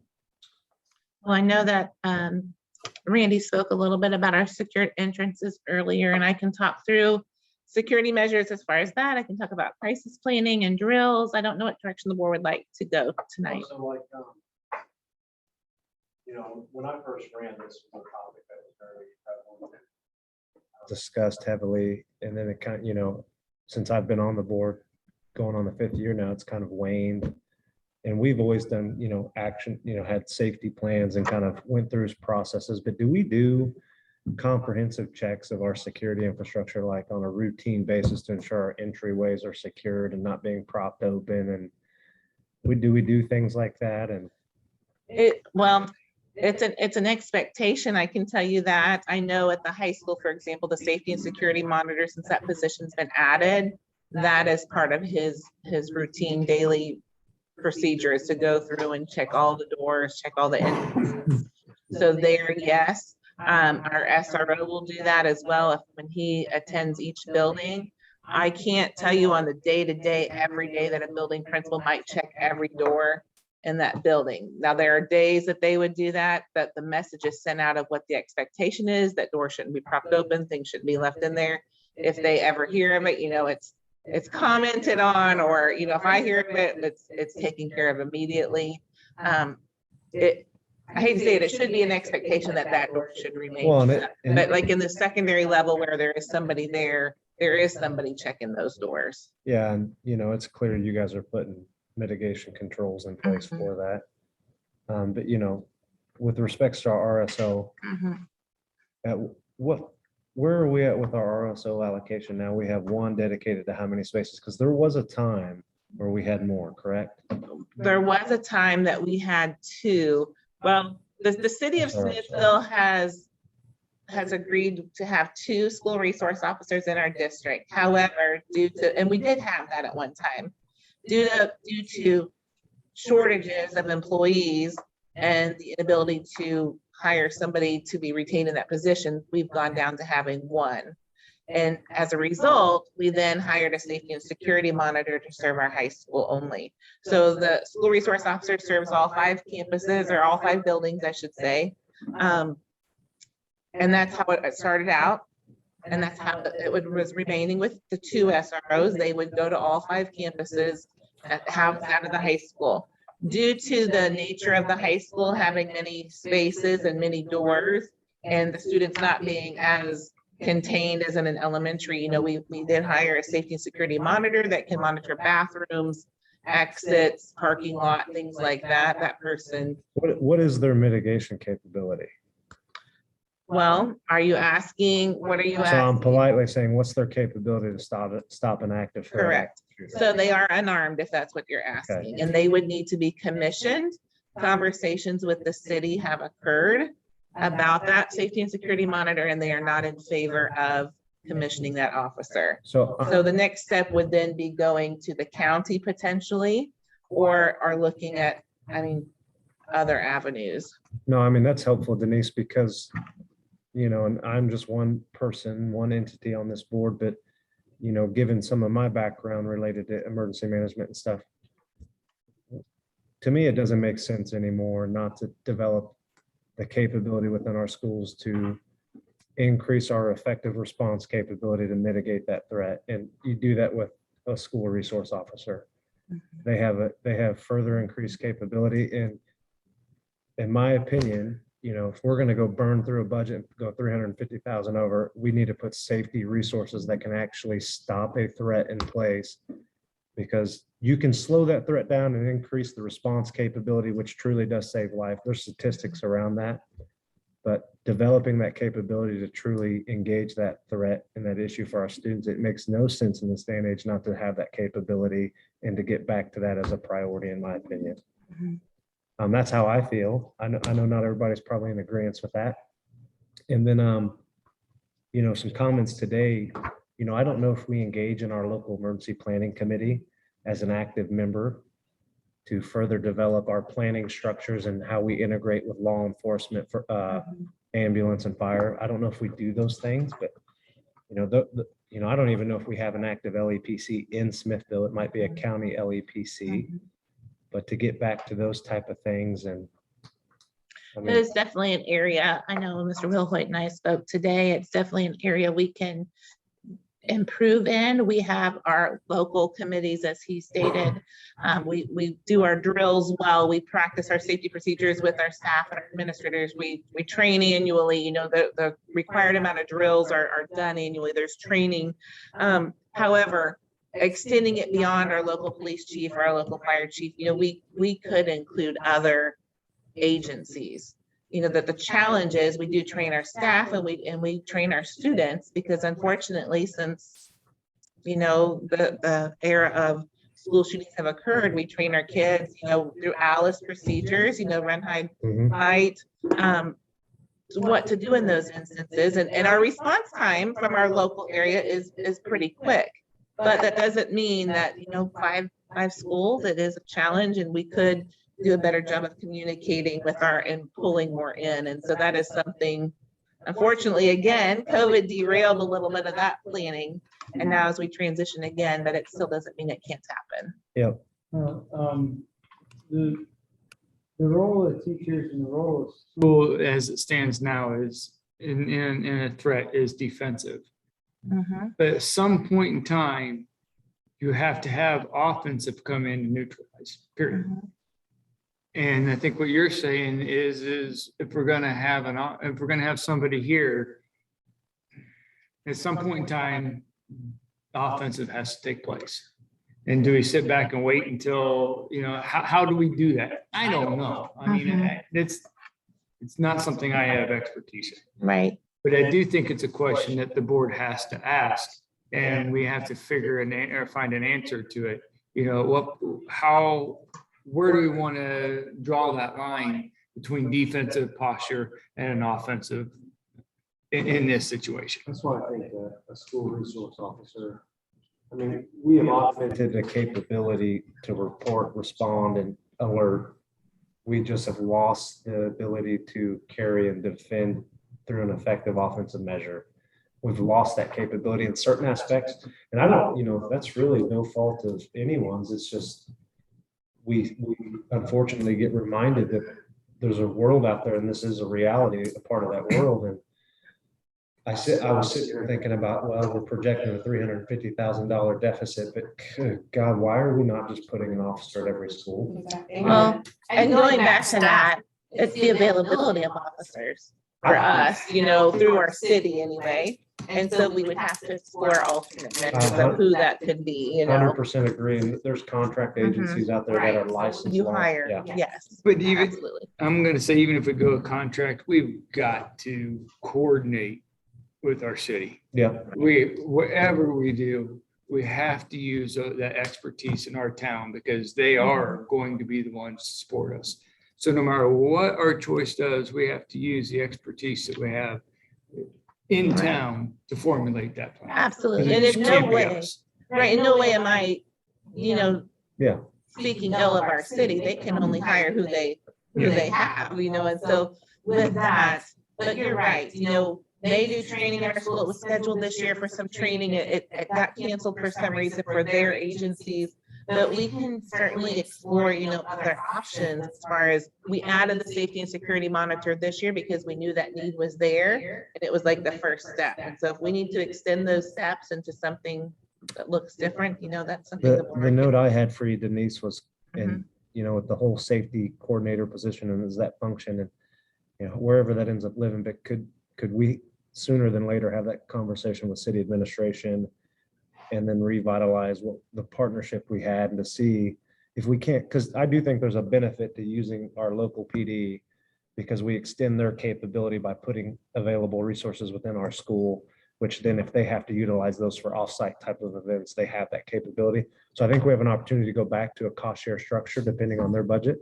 Well, I know that Randy spoke a little bit about our secured entrances earlier, and I can talk through security measures as far as that. I can talk about crisis planning and drills. I don't know what direction the board would like to go tonight. So like, when I first ran, this was a topic that was very discussed heavily, and then it kind of, since I've been on the board, going on the 5th year now, it's kind of waned. And we've always done, action, had safety plans and kind of went through processes. But do we do comprehensive checks of our security infrastructure, like on a routine basis, to ensure our entryways are secured and not being propped open? And we do things like that? And it's an expectation. I can tell you that. I know at the high school, for example, the safety and security monitor, since that position's been added, that is part of his routine daily procedure, is to go through and check all the doors, check all the entrances. So there, yes. Our SRO will do that as well when he attends each building. I can't tell you on the day-to-day, every day, that a building principal might check every door in that building. Now, there are days that they would do that, but the message is sent out of what the expectation is, that doors shouldn't be propped open, things shouldn't be left in there. If they ever hear of it, it's commented on, or, if I hear of it, it's taken care of immediately. I hate to say it, it should be an expectation that door should remain shut. But like in the secondary level where there is somebody there is somebody checking those doors. Yeah, and it's clear you guys are putting mitigation controls in place for that. But with respects to our RSO, where are we at with our RSO allocation now? We have one dedicated to how many spaces? Because there was a time where we had more, correct? There was a time that we had 2. Well, the city of Smithville has agreed to have 2 school resource officers in our district. However, and we did have that at one time, due to shortages of employees and the inability to hire somebody to be retained in that position, we've gone down to having 1. And as a result, we then hired a safety and security monitor to serve our high school only. So the school resource officer serves all 5 campuses, or all 5 buildings, I should say. And that's how it started out. And that's how it was remaining with the 2 SROs. They would go to all 5 campuses out of the high school. Due to the nature of the high school having many spaces and many doors, and the students not being as contained as in an elementary, we did hire a safety and security monitor that can monitor bathrooms, exits, parking lot, things like that. That person. What is their mitigation capability? Well, are you asking, what are you asking? So I'm politely saying, what's their capability to stop an active threat? Correct. So they are unarmed, if that's what you're asking, and they would need to be commissioned. Conversations with the city have occurred about that safety and security monitor, and they are not in favor of commissioning that officer. So the next step would then be going to the county potentially, or are looking at, other avenues. No, that's helpful, Denise, because, and I'm just one person, one entity on this board, but you know, given some of my background related to emergency management and stuff, to me, it doesn't make sense anymore not to develop the capability within our schools to increase our effective response capability to mitigate that threat. And you do that with a school resource officer. They have further increased capability. And in my opinion, you know, if we're going to go burn through a budget and go 350,000 over, we need to put safety resources that can actually stop a threat in place, because you can slow that threat down and increase the response capability, which truly does save life. There's statistics around that, but developing that capability to truly engage that threat and that issue for our students, it makes no sense in this day and age not to have that capability and to get back to that as a priority, in my opinion. That's how I feel. I know not everybody's probably in agreement with that. And then, you know, some comments today, you know, I don't know if we engage in our local emergency planning committee as an active member to further develop our planning structures and how we integrate with law enforcement for ambulance and fire. I don't know if we do those things, but you know, I don't even know if we have an active LEPC in Smithville. It might be a county LEPC. But to get back to those type of things, and I mean, It is definitely an area. I know Mr. Wilhoit and I spoke today. It's definitely an area we can improve in. We have our local committees, as he stated. We do our drills well. We practice our safety procedures with our staff and our administrators. We train annually. You know, the required amount of drills are done annually. There's training. However, extending it beyond our local police chief or our local fire chief, you know, we could include other agencies. You know, that the challenge is we do train our staff and we train our students, because unfortunately, since, you know, the era of school shootings have occurred, we train our kids, you know, through ALICE procedures, you know, run, hide, fight, what to do in those instances. And our response time from our local area is pretty quick. But that doesn't mean that, you know, five schools, it is a challenge, and we could do a better job of communicating with and pulling more in. And so that is something, unfortunately, again, COVID derailed a little bit of that planning. And now as we transition again, but it still doesn't mean it can't happen. Yep. The role of teachers and the role of school as it stands now is in a threat is defensive. But at some point in time, you have to have offensive come in to neutralize, period. And I think what you're saying is if we're gonna have somebody here, at some point in time, offensive has to take place. And do we sit back and wait until, you know, how do we do that? I don't know. I mean, it's not something I have expertise in. Right. But I do think it's a question that the board has to ask, and we have to find an answer to it. You know, where do we want to draw that line between defensive posture and an offensive in this situation? That's why I think a school resource officer, I mean, we have augmented the capability to report, respond, and alert. We just have lost the ability to carry and defend through an effective offensive measure. We've lost that capability in certain aspects. And I don't, you know, that's really no fault of anyone's. It's just, we unfortunately get reminded that there's a world out there, and this is a reality, a part of that world. And I was sitting here thinking about, well, we're projecting a $350,000 deficit, but good God, why are we not just putting an officer at every school? Well, and going back to that, it's the availability of officers for us, you know, through our city anyway. And so we would have to explore alternate measures of who that could be, you know. 100% agree. And there's contract agencies out there that are licensed. You hire, yes. But even, Absolutely. I'm gonna say, even if we go a contract, we've got to coordinate with our city. Yeah. Whatever we do, we have to use that expertise in our town, because they are going to be the ones to support us. So no matter what our choice does, we have to use the expertise that we have in town to formulate that plan. Absolutely. And in no way, right, in no way am I, you know, speaking ill of our city. They can only hire who they have, you know. And so with that, but you're right, you know, they do training at our school. It was scheduled this year for some training. It got canceled for some reason for their agencies. But we can certainly explore, other options as far as we added the safety and security monitor this year because we knew that need was there. And it was like the first step. And so if we need to extend those steps into something that looks different, that's something. The note I had for you, Denise, was, and, with the whole safety coordinator position and is that function and, wherever that ends up living, but could we sooner than later have that conversation with city administration and then revitalize what the partnership we had and to see if we can't, because I do think there's a benefit to using our local PD because we extend their capability by putting available resources within our school, which then if they have to utilize those for offsite type of events, they have that capability. So I think we have an opportunity to go back to a cost share structure depending on their budget.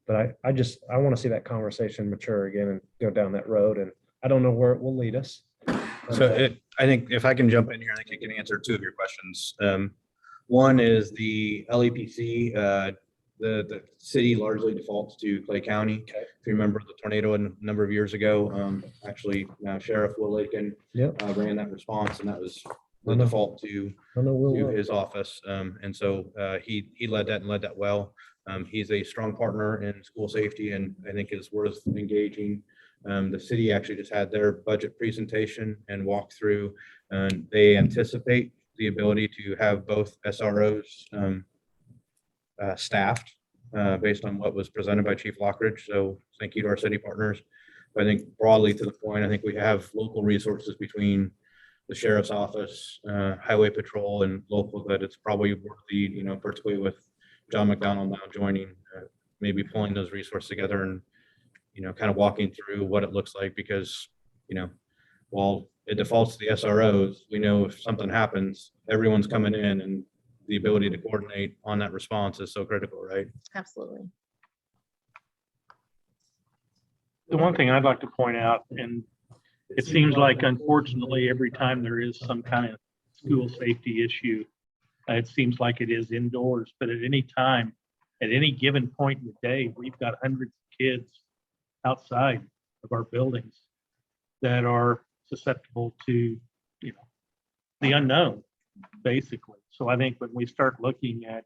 But I want to see that conversation mature again and go down that road. And I don't know where it will lead us. So I think if I can jump in here, I think I can answer two of your questions. One is the LEPC, the city largely defaults to Clay County. If you remember the tornado a number of years ago, actually Sheriff Will Aiken ran that response, and that was the default to his office. And so he led that and led that well. He's a strong partner in school safety, and I think is worth engaging. The city actually just had their budget presentation and walkthrough, and they anticipate the ability to have both SROs staffed based on what was presented by Chief Lockridge. So thank you to our city partners. But I think broadly to the point, I think we have local resources between the sheriff's office, highway patrol, and local that it's probably worthy, particularly with John McDonald now joining, maybe pulling those resources together and kind of walking through what it looks like, because, while it defaults to the SROs, we know if something happens, everyone's coming in, and the ability to coordinate on that response is so critical, right? Absolutely. The one thing I'd like to point out, and it seems like unfortunately, every time there is some kind of school safety issue, it seems like it is indoors, but at any time, at any given point in the day, we've got hundreds of kids outside of our buildings that are susceptible to, the unknown, basically. So I think when we start looking at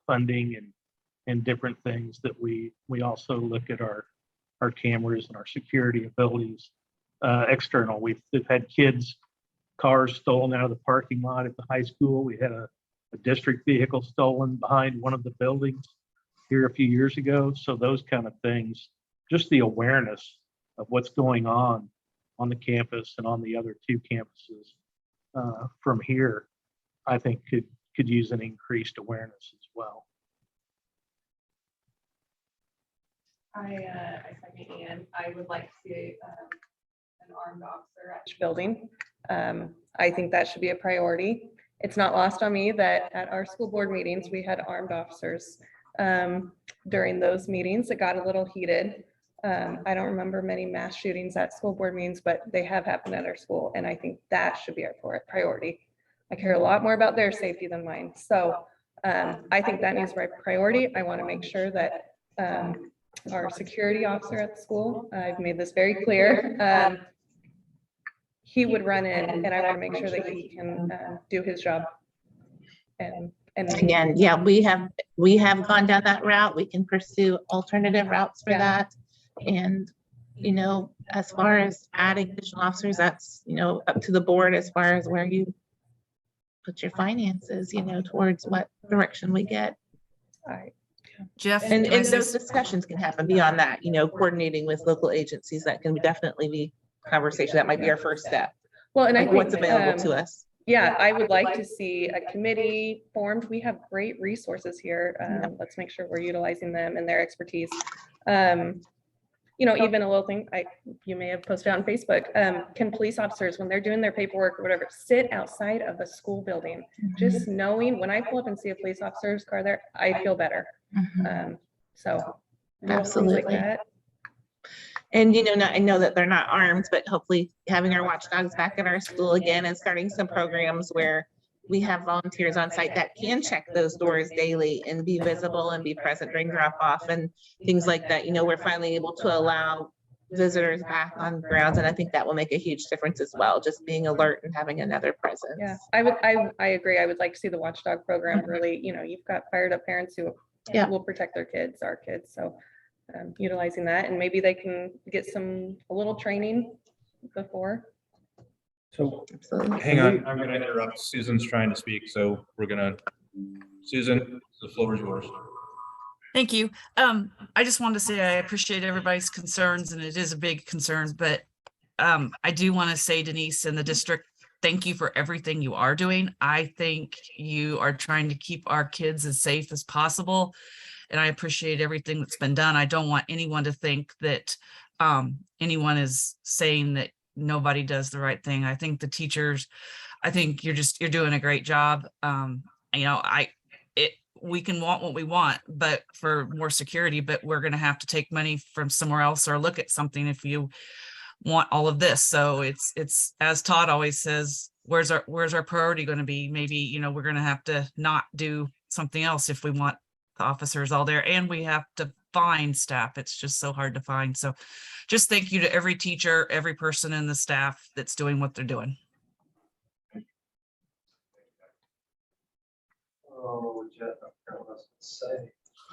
funding and different things, that we also look at our cameras and our security abilities external. We've had kids' cars stolen out of the parking lot at the high school. We had a district vehicle stolen behind one of the buildings here a few years ago. So those kind of things, just the awareness of what's going on the campus and on the other two campuses from here, I think could use an increased awareness as well. I second Ian. I would like to see an armed officer at each building. I think that should be a priority. It's not lost on me that at our school board meetings, we had armed officers. During those meetings, it got a little heated. I don't remember many mass shootings at school board meetings, but they have happened at our school. And I think that should be our priority. I care a lot more about their safety than mine. So I think that needs my priority. I want to make sure that our security officer at the school, I've made this very clear, he would run in, and I want to make sure that he can do his job. And again, yeah, we have gone down that route. We can pursue alternative routes for that. And, as far as adding additional officers, that's, up to the board as far as where you put your finances, towards what direction we get. Jeff, and those discussions can happen beyond that, coordinating with local agencies. That can definitely be conversation. That might be our first step. Well, and I think what's available to us. Yeah, I would like to see a committee formed. We have great resources here. Let's make sure we're utilizing them and their expertise. Even a little thing you may have posted on Facebook. Can police officers, when they're doing their paperwork or whatever, sit outside of a school building? Just knowing when I pull up and see a police officer's car there, I feel better. So absolutely. Like that. And, I know that they're not armed, but hopefully having our watchdogs back at our school again and starting some programs where we have volunteers on site that can check those doors daily and be visible and be present during drop off and things like that. We're finally able to allow visitors back on grounds. And I think that will make a huge difference as well, just being alert and having another presence. Yeah, I agree. I would like to see the watchdog program really, you've got fired up parents who Yeah. will protect their kids, our kids. So utilizing that, and maybe they can get a little training before. So Absolutely. hang on, I'm gonna interrupt. Susan's trying to speak, so we're gonna, Susan, the floor is yours. Thank you. I just wanted to say I appreciate everybody's concerns, and it is a big concern, but I do want to say, Denise and the district, thank you for everything you are doing. I think you are trying to keep our kids as safe as possible, and I appreciate everything that's been done. I don't want anyone to think that anyone is saying that nobody does the right thing. I think the teachers, I think you're doing a great job. We can want what we want, but for more security, but we're going to have to take money from somewhere else or look at something if you want all of this. So it's as Todd always says, where's our priority going to be? Maybe, we're going to have to not do something else if we want the officers all there, and we have to find staff. It's just so hard to find. So just thank you to every teacher, every person in the staff that's doing what they're doing. Oh, Jeff, I forgot what I was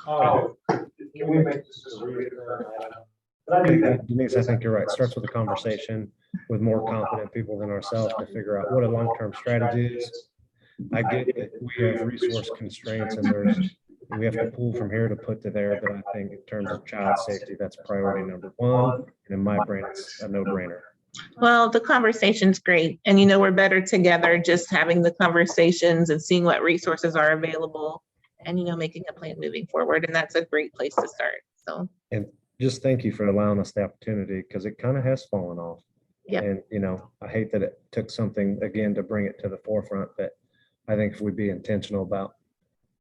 gonna say. Can we make this just a recurring item? But I do think- Denise, I think you're right. It starts with a conversation with more competent people than ourselves to figure out what a long-term strategy is. I get that we have resource constraints and we have to pull from here to put to there, but I think in terms of child safety, that's priority number one. And in my brain, it's a no-brainer. Well, the conversation's great. And we're better together just having the conversations and seeing what resources are available and, making a plan moving forward. And that's a great place to start. So. And just thank you for allowing us the opportunity, because it kind of has fallen off. Yep. And, I hate that it took something again to bring it to the forefront, but I think if we be intentional about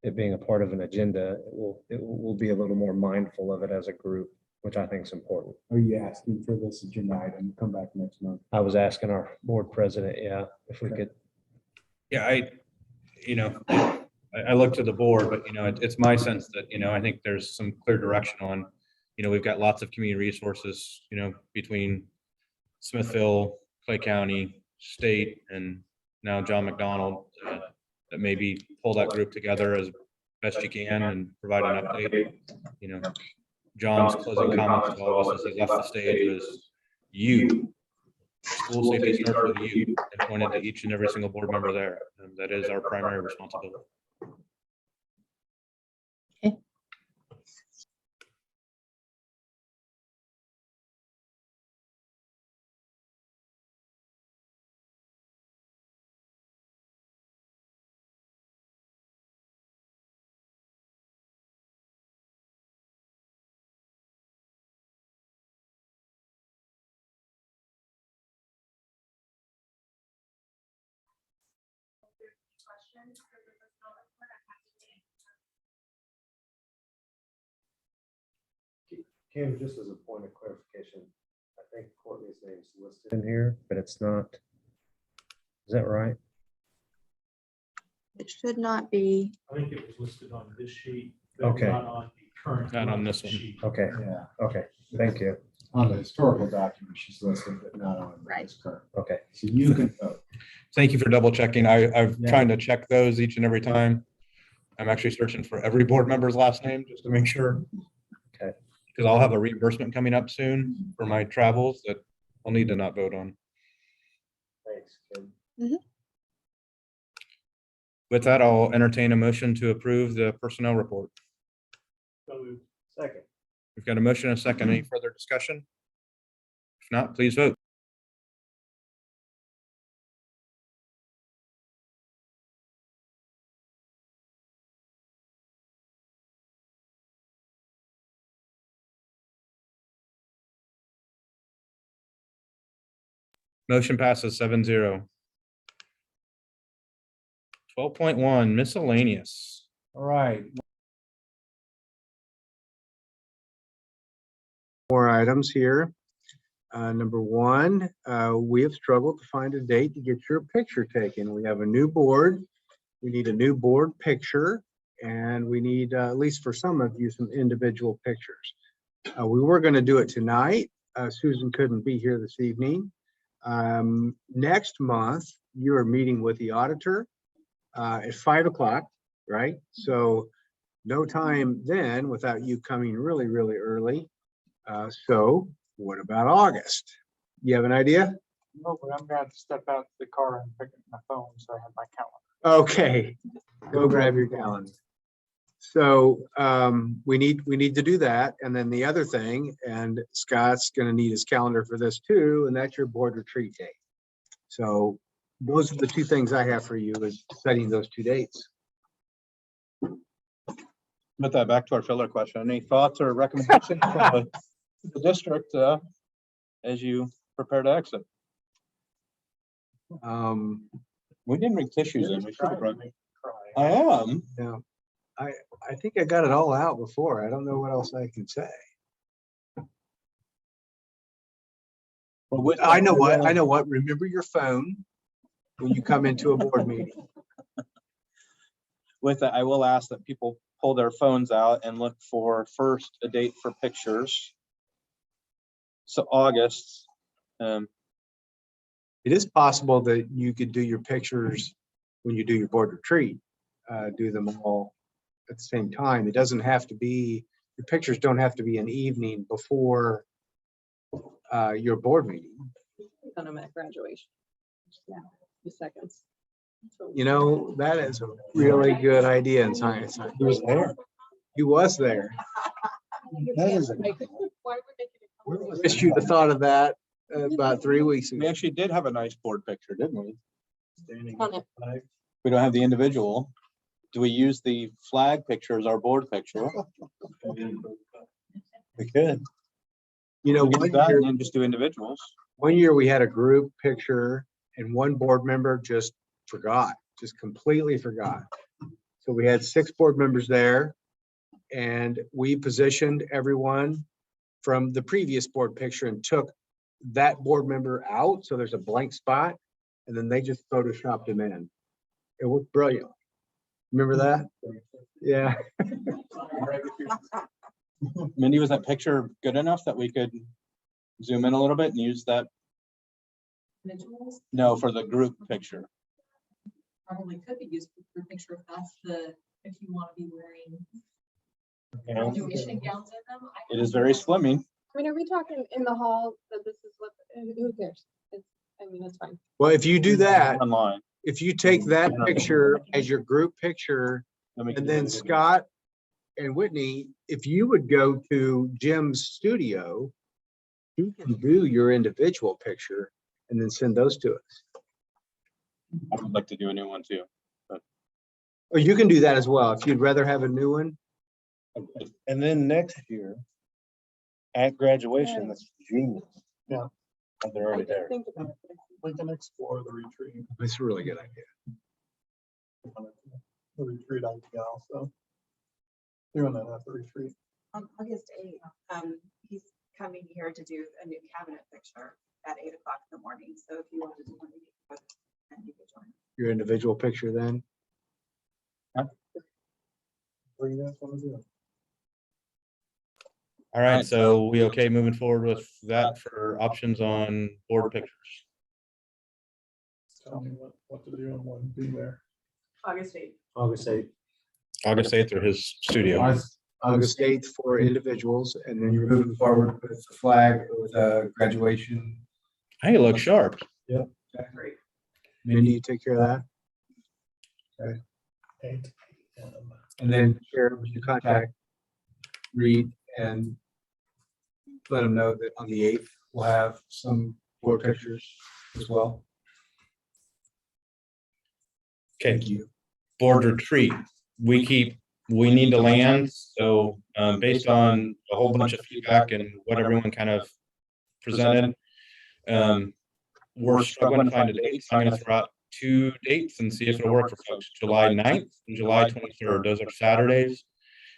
it being a part of an agenda, we'll be a little more mindful of it as a group, which I think is important. Are you asking for this agenda item to come back next month? I was asking our board president, if we could. Yeah, I look to the board, but it's my sense that, I think there's some clear direction on, we've got lots of community resources, between Smithville, Clay County, state, and now John McDonald, that maybe pull that group together as best you can and provide an update. John's closing comments to all of us as he left the stage was, school safety starts with you, and pointed to each and every single board member there. And that is our primary responsibility. Okay. Kim, just as a point of clarification, I think Courtney's name's listed in here, but it's not. Is that right? It should not be. I think it was listed on this sheet. Okay. Not on the current. Not on this one. sheet. Okay. Yeah. Okay. Thank you. On the historical document, she's listed, but not on this current. Okay. So you can vote. Thank you for double checking. I'm Yeah. trying to check those each and every time. I'm actually searching for every board member's last name just to make sure. Okay. Because I'll have a reimbursement coming up soon for my travels that I'll need to not vote on. Thanks, Kim. With that, I'll entertain a motion to approve the personnel report. Second. We've got a motion and a second. Any further discussion? If not, please vote. Motion passes 7-0. 12.1 miscellaneous. All right. More items here. Number one, we have struggled to find a date to get your picture taken. We have a new board. We need a new board picture, and we need, at least for some of you, some individual pictures. We were going to do it tonight, Susan couldn't be here this evening. Next month, you are meeting with the auditor at 5 o'clock, right? So no time then without you coming really, really early. So what about August? You have an idea? No, but I'm gonna have to step out the car and pick up my phone, so I have my calendar. Okay, go grab your calendar. So we need to do that. And then the other thing, and Scott's gonna need his calendar for this too, and that's your board retreat date. So those are the two things I have for you, is setting those two dates. With that, back to our filler question. Any thoughts or recommendations from the district as you prepare to exit? We didn't bring tissues in. We should have brought. I am. Yeah, I think I got it all out before. I don't know what else I can say. I know what. Remember your phone when you come into a board meeting. With that, I will ask that people pull their phones out and look for first a date for pictures. So August. It is possible that you could do your pictures when you do your board retreat, do them all at the same time. It doesn't have to be, your pictures don't have to be an evening before your board meeting. On a graduation. Yeah, 2 seconds. You know, that is a really good idea in science. He was there. He was there. That is wish you'd have thought of that about 3 weeks ago. We actually did have a nice board picture, didn't we? On it. We don't have the individual. Do we use the flag picture as our board picture? We could. You know, one year, and then just do individuals. One year we had a group picture and one board member just forgot, just completely forgot. So we had 6 board members there and we positioned everyone from the previous board picture and took that board member out. So there's a blank spot and then they just photoshopped him in. It worked brilliant. Remember that? Yeah. Mindy, was that picture good enough that we could zoom in a little bit and use that? No, for the group picture. Probably could be used for group picture if that's if you want to be wearing graduation gowns in them. It is very slimming. I mean, are we talking in the hall that this is what, who cares? I mean, that's fine. Well, if you do that, online, if you take that picture as your group picture, and then Scott and Whitney, if you would go to Jim's studio, he can do your individual picture and then send those to us. I would like to do a new one too. But. Or you can do that as well if you'd rather have a new one. And then next year, at graduation, that's genius. Yeah. And they're already there. We can explore the retreat. It's a really good idea. The retreat idea also. Doing that at the retreat. On August 8th, he's coming here to do a new cabinet picture at 8 o'clock in the morning. So if you want to do one, you could join. Your individual picture then. What do you guys want to do? All right, so we okay moving forward with that for options on board pictures? Tell me what to do and what to be there. August 8th. August 8th. August 8th or his studio. August 8th for individuals, and then you're moving forward with the flag with graduation. Hey, look sharp. Yep. Great. Mindy, you take care of that. Okay. 8. And then Sharon, would you contact Reed and let them know that on the 8th we'll have some board pictures as well. Okay. Thank you. Board retreat. We need to land. So based on a whole bunch of feedback and what everyone kind of presented, we're struggling to find a date. So I'm going to throw out 2 dates and see if it'll work for folks. July 9th and July 23rd. Those are Saturdays.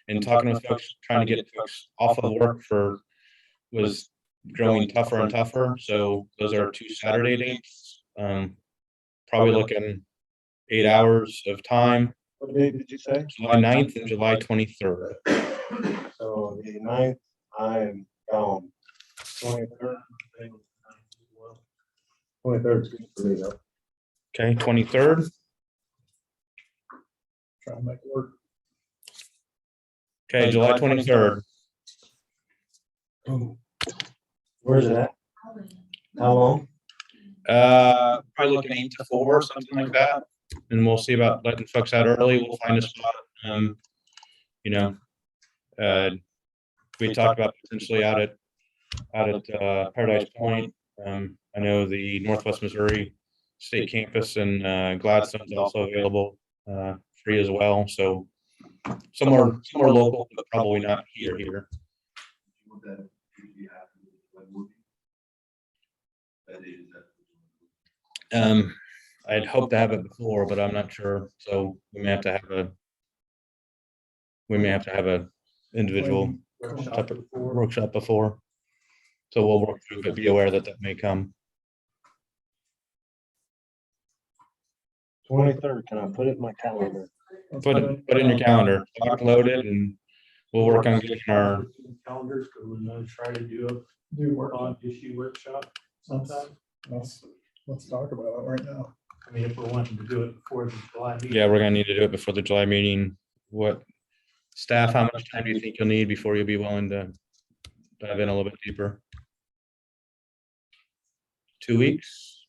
And talking with folks, trying to get folks off of work was growing tougher and tougher. So those are 2 Saturday dates. Probably looking 8 hours of time. What date did you say? July 9th and July 23rd. So the 9th, I am gone. 23rd. 23rd is good for me though. Okay, 23rd. Try to make it work. Okay, July 23rd. Where's it at? How long? Probably looking 8 to 4, something like that. And we'll see about letting folks out early. We'll find a spot. You know, we talked about potentially out at Paradise Point. I know the Northwest Missouri State Campus and Gladstone's also available, free as well. So somewhere local, but probably not here. I'd hope to have it before, but I'm not sure. So we may have to have a individual type of workshop before. So we'll work through, but be aware that may come. 23rd, can I put it in my calendar? Put it in your calendar, load it, and we'll work on getting our. Calendars, because we're gonna try to do work on issue workshop sometime. Let's talk about it right now. I mean, if we're wanting to do it before the July meeting. Yeah, we're gonna need to do it before the July meeting. What staff, how much time do you think you'll need before you'll be willing to dive in a little bit deeper? 2 weeks?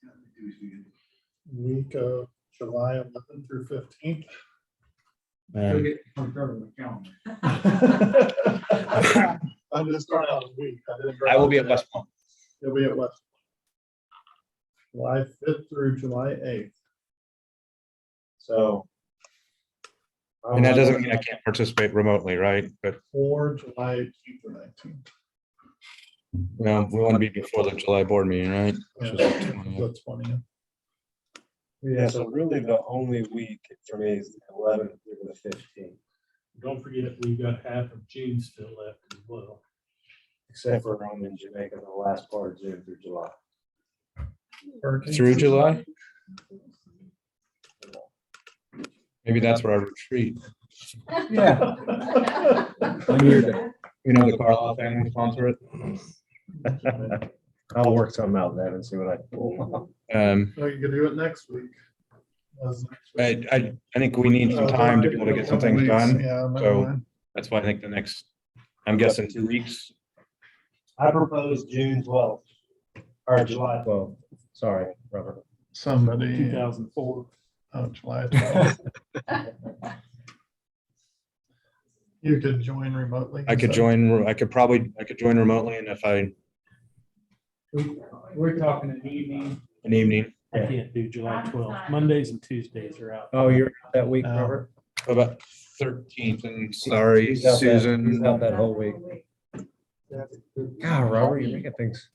Week of July 11th through 15th. I'm just starting out this week. I will be at West Point. You'll be at West. July 5th through July 8th. So. And that doesn't mean I can't participate remotely, right? But Or July 18th or 19th. well, we want to be before the July board meeting, right? Which is the 20th. The 20th. Yeah, so really the only week for me is the 11th through the 15th. Don't forget, we've got half of June still left as well. Except for I'm in Jamaica the last part of June through July. Through July? Maybe that's where I retreat. Yeah. You know, the Carlisle family sponsor it. I'll work something out then and see what I can pull. So you can do it next week. I think we need some time to be able to get some things done. Yeah. So that's why I think I'm guessing 2 weeks. I propose June 12th. Or July 12th. Sorry, Robert. Somebody. 2004. Oh, July 12th. You could join remotely. I could join remotely, and if I. We're talking an evening. An evening. I can't do July 12th. Mondays and Tuesdays are out. Oh, you're out that week, Robert? About 13th, and sorry, He's out Susan. He's out that whole week. God, Robert, you're making things.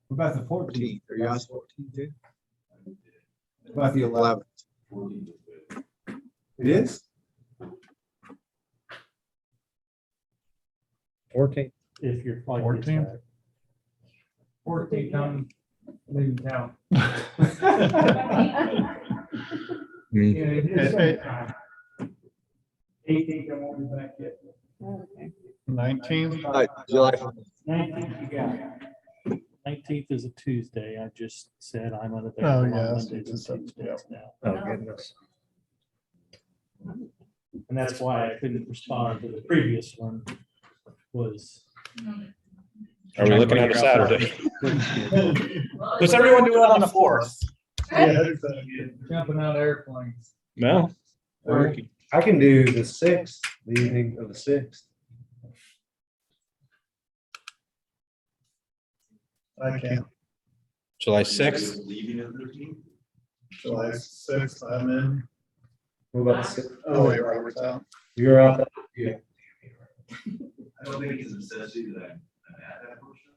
What about the 14th? Are you on 14th too? What about the 11th? It is? 14th. If you're 14th. 14th, I'm leaving town. Me. 18th, I won't be back yet. 19th. July. 19th, you got it. 19th is a Tuesday. I just said I'm Oh, unavailable on yeah. Mondays and Tuesdays now. Oh, goodness. And that's why I couldn't respond to the previous one was. Are we looking at a Saturday? Does everyone do it on the 4th? Yeah, Jumping out of airplanes. No. I can do the 6th, the evening of the 6th. I can't. July 6th. July 6th, I'm in. What about the 6th? Oh, wait, Robert's out. You're out. Yeah. I don't think it's a necessity that I'm at that portion.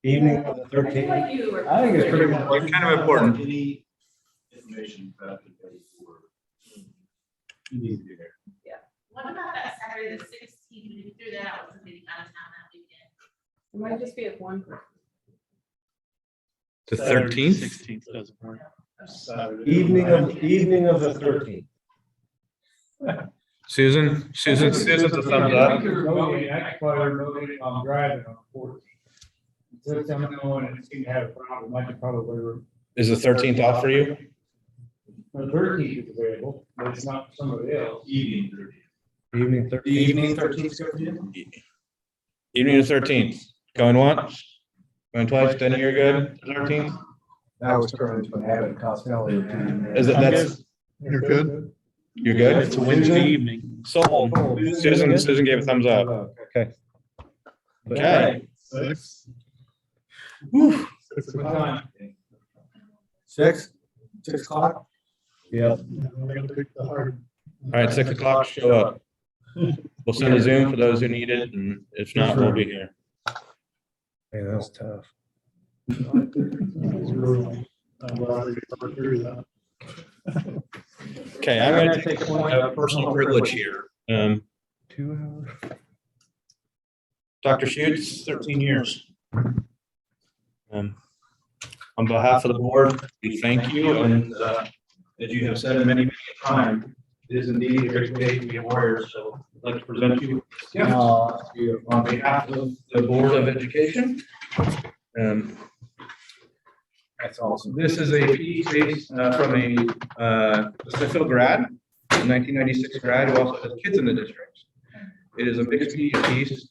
Evening of the 13th. I think it's pretty much. It's kind of important. Any information about the day for. You need to be there. What about that Saturday, the 16th? You threw that out, somebody out of town that weekend. It might just be at one. The 13th? 16th doesn't work. Saturday. Evening of the 13th. Susan's a thumbs up. I'm driving on 14. So someone and it seemed to have a problem, I could probably. Is the 13th off for you? The 13th is available, but it's not for somebody else. Evening 13th. Evening 13th. Evening the 13th. Going once? Going twice? Then you're good? 13th? That was turned into an habit of Costello. Is it, that's, You're good? you're good? It's a Wednesday evening. Sold. Susan gave a thumbs up. Okay. Okay. 6. Whew. 6 o'clock. 6 o'clock? Yep. We're gonna pick the hard. All right, 6 o'clock, show up. We'll send a Zoom for those who need it, and if not, we'll be here. Man, that was tough. Okay, I'm gonna take a point of personal privilege here. 2 hours. Dr. Schutz, 13 years. On behalf of the board, we thank you, and as you have said many, many times, it is indeed a great day to be a warrior, so I'd like to present you on behalf of the Board of Education. That's awesome. This is a piece based from a Smithville grad, a 1996 grad who also has kids in the district. It is a mixed media piece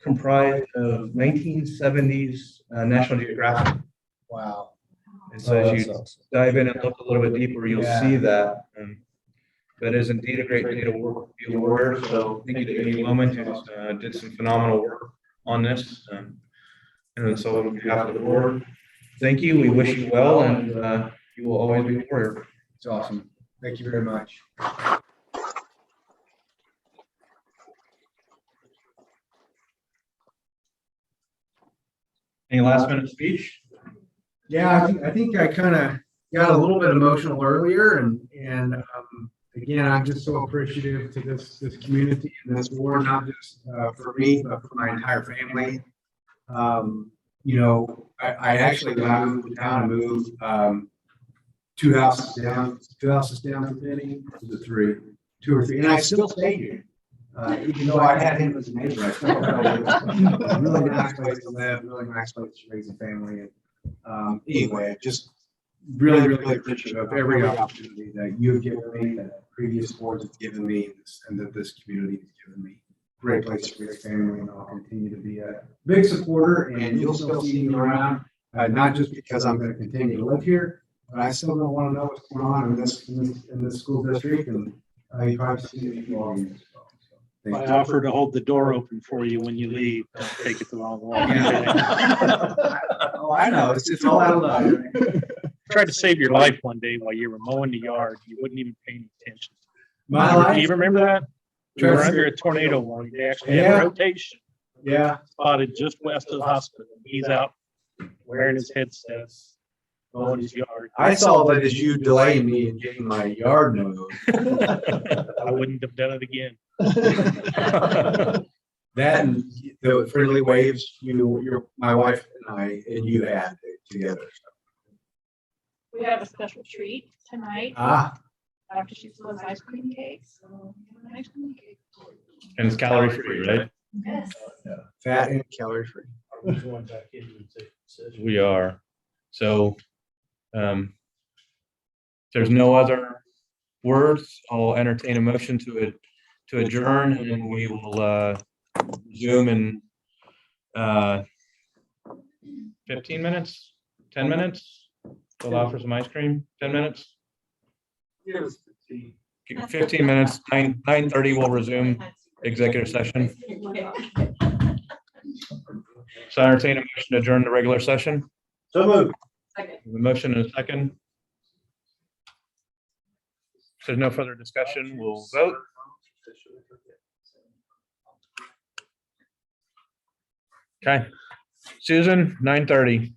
comprised of 1970s National Geographic. Wow. And so as you dive in and look a little bit deeper, you'll see that. That is indeed a great day to work, be a warrior. So thank you to Amy Loman, who did some phenomenal work on this. And so on behalf of the board, thank you. We wish you well, and you will always be a warrior. It's awesome. Thank you very much. Any last minute speech? Yeah, I think I kind of got a little bit emotional earlier, and again, I'm just so appreciative to this community and this board, not just for me, but for my entire family. You know, I actually got moved to town and moved 2 houses down from Benny. Was it 3? 2 or 3, and I still stay here. Even though I had him as a neighbor, I still really nice place to live, really nice place to raise a family. And anyway, just really appreciative of every opportunity that you've given me, that previous boards have given me, and that this community has given me. Great place to raise a family, and I'll continue to be a big supporter, and you'll still see me around, not just because I'm going to continue to live here, but I still don't want to know what's going on in this school district, and you probably see me all years. I offer to hold the door open for you when you leave. Don't take it the wrong way. Oh, I know. It's all out of love. Tried to save your life one day while you were mowing the yard. You wouldn't even pay any attention. My life? Do you remember that? We were under a tornado warning. They actually had a rotation. Yeah. Spotted just west of the hospital. He's out wearing his headset, mowing his yard. I saw that as you delaying me in getting my yard mowed. I wouldn't have done it again. That and the friendly waves my wife and I and you had together. We have a special treat tonight. After she sells ice cream cakes. So ice cream cake. And it's calorie free, right? Yes. Fat and calorie free. We are. So if there's no other words, I'll entertain a motion to adjourn, and then we will resume in 15 minutes, 10 minutes. Allow for some ice cream, 10 minutes. 15 minutes, 9:30 we'll resume executive session. So I entertain a motion to adjourn the regular session. So moved. Second. The motion and a second. If there's no further discussion, we'll vote. Okay, Susan, 9:30.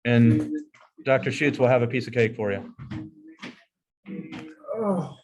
And Dr. Schutz will have a piece of cake for you. Oh.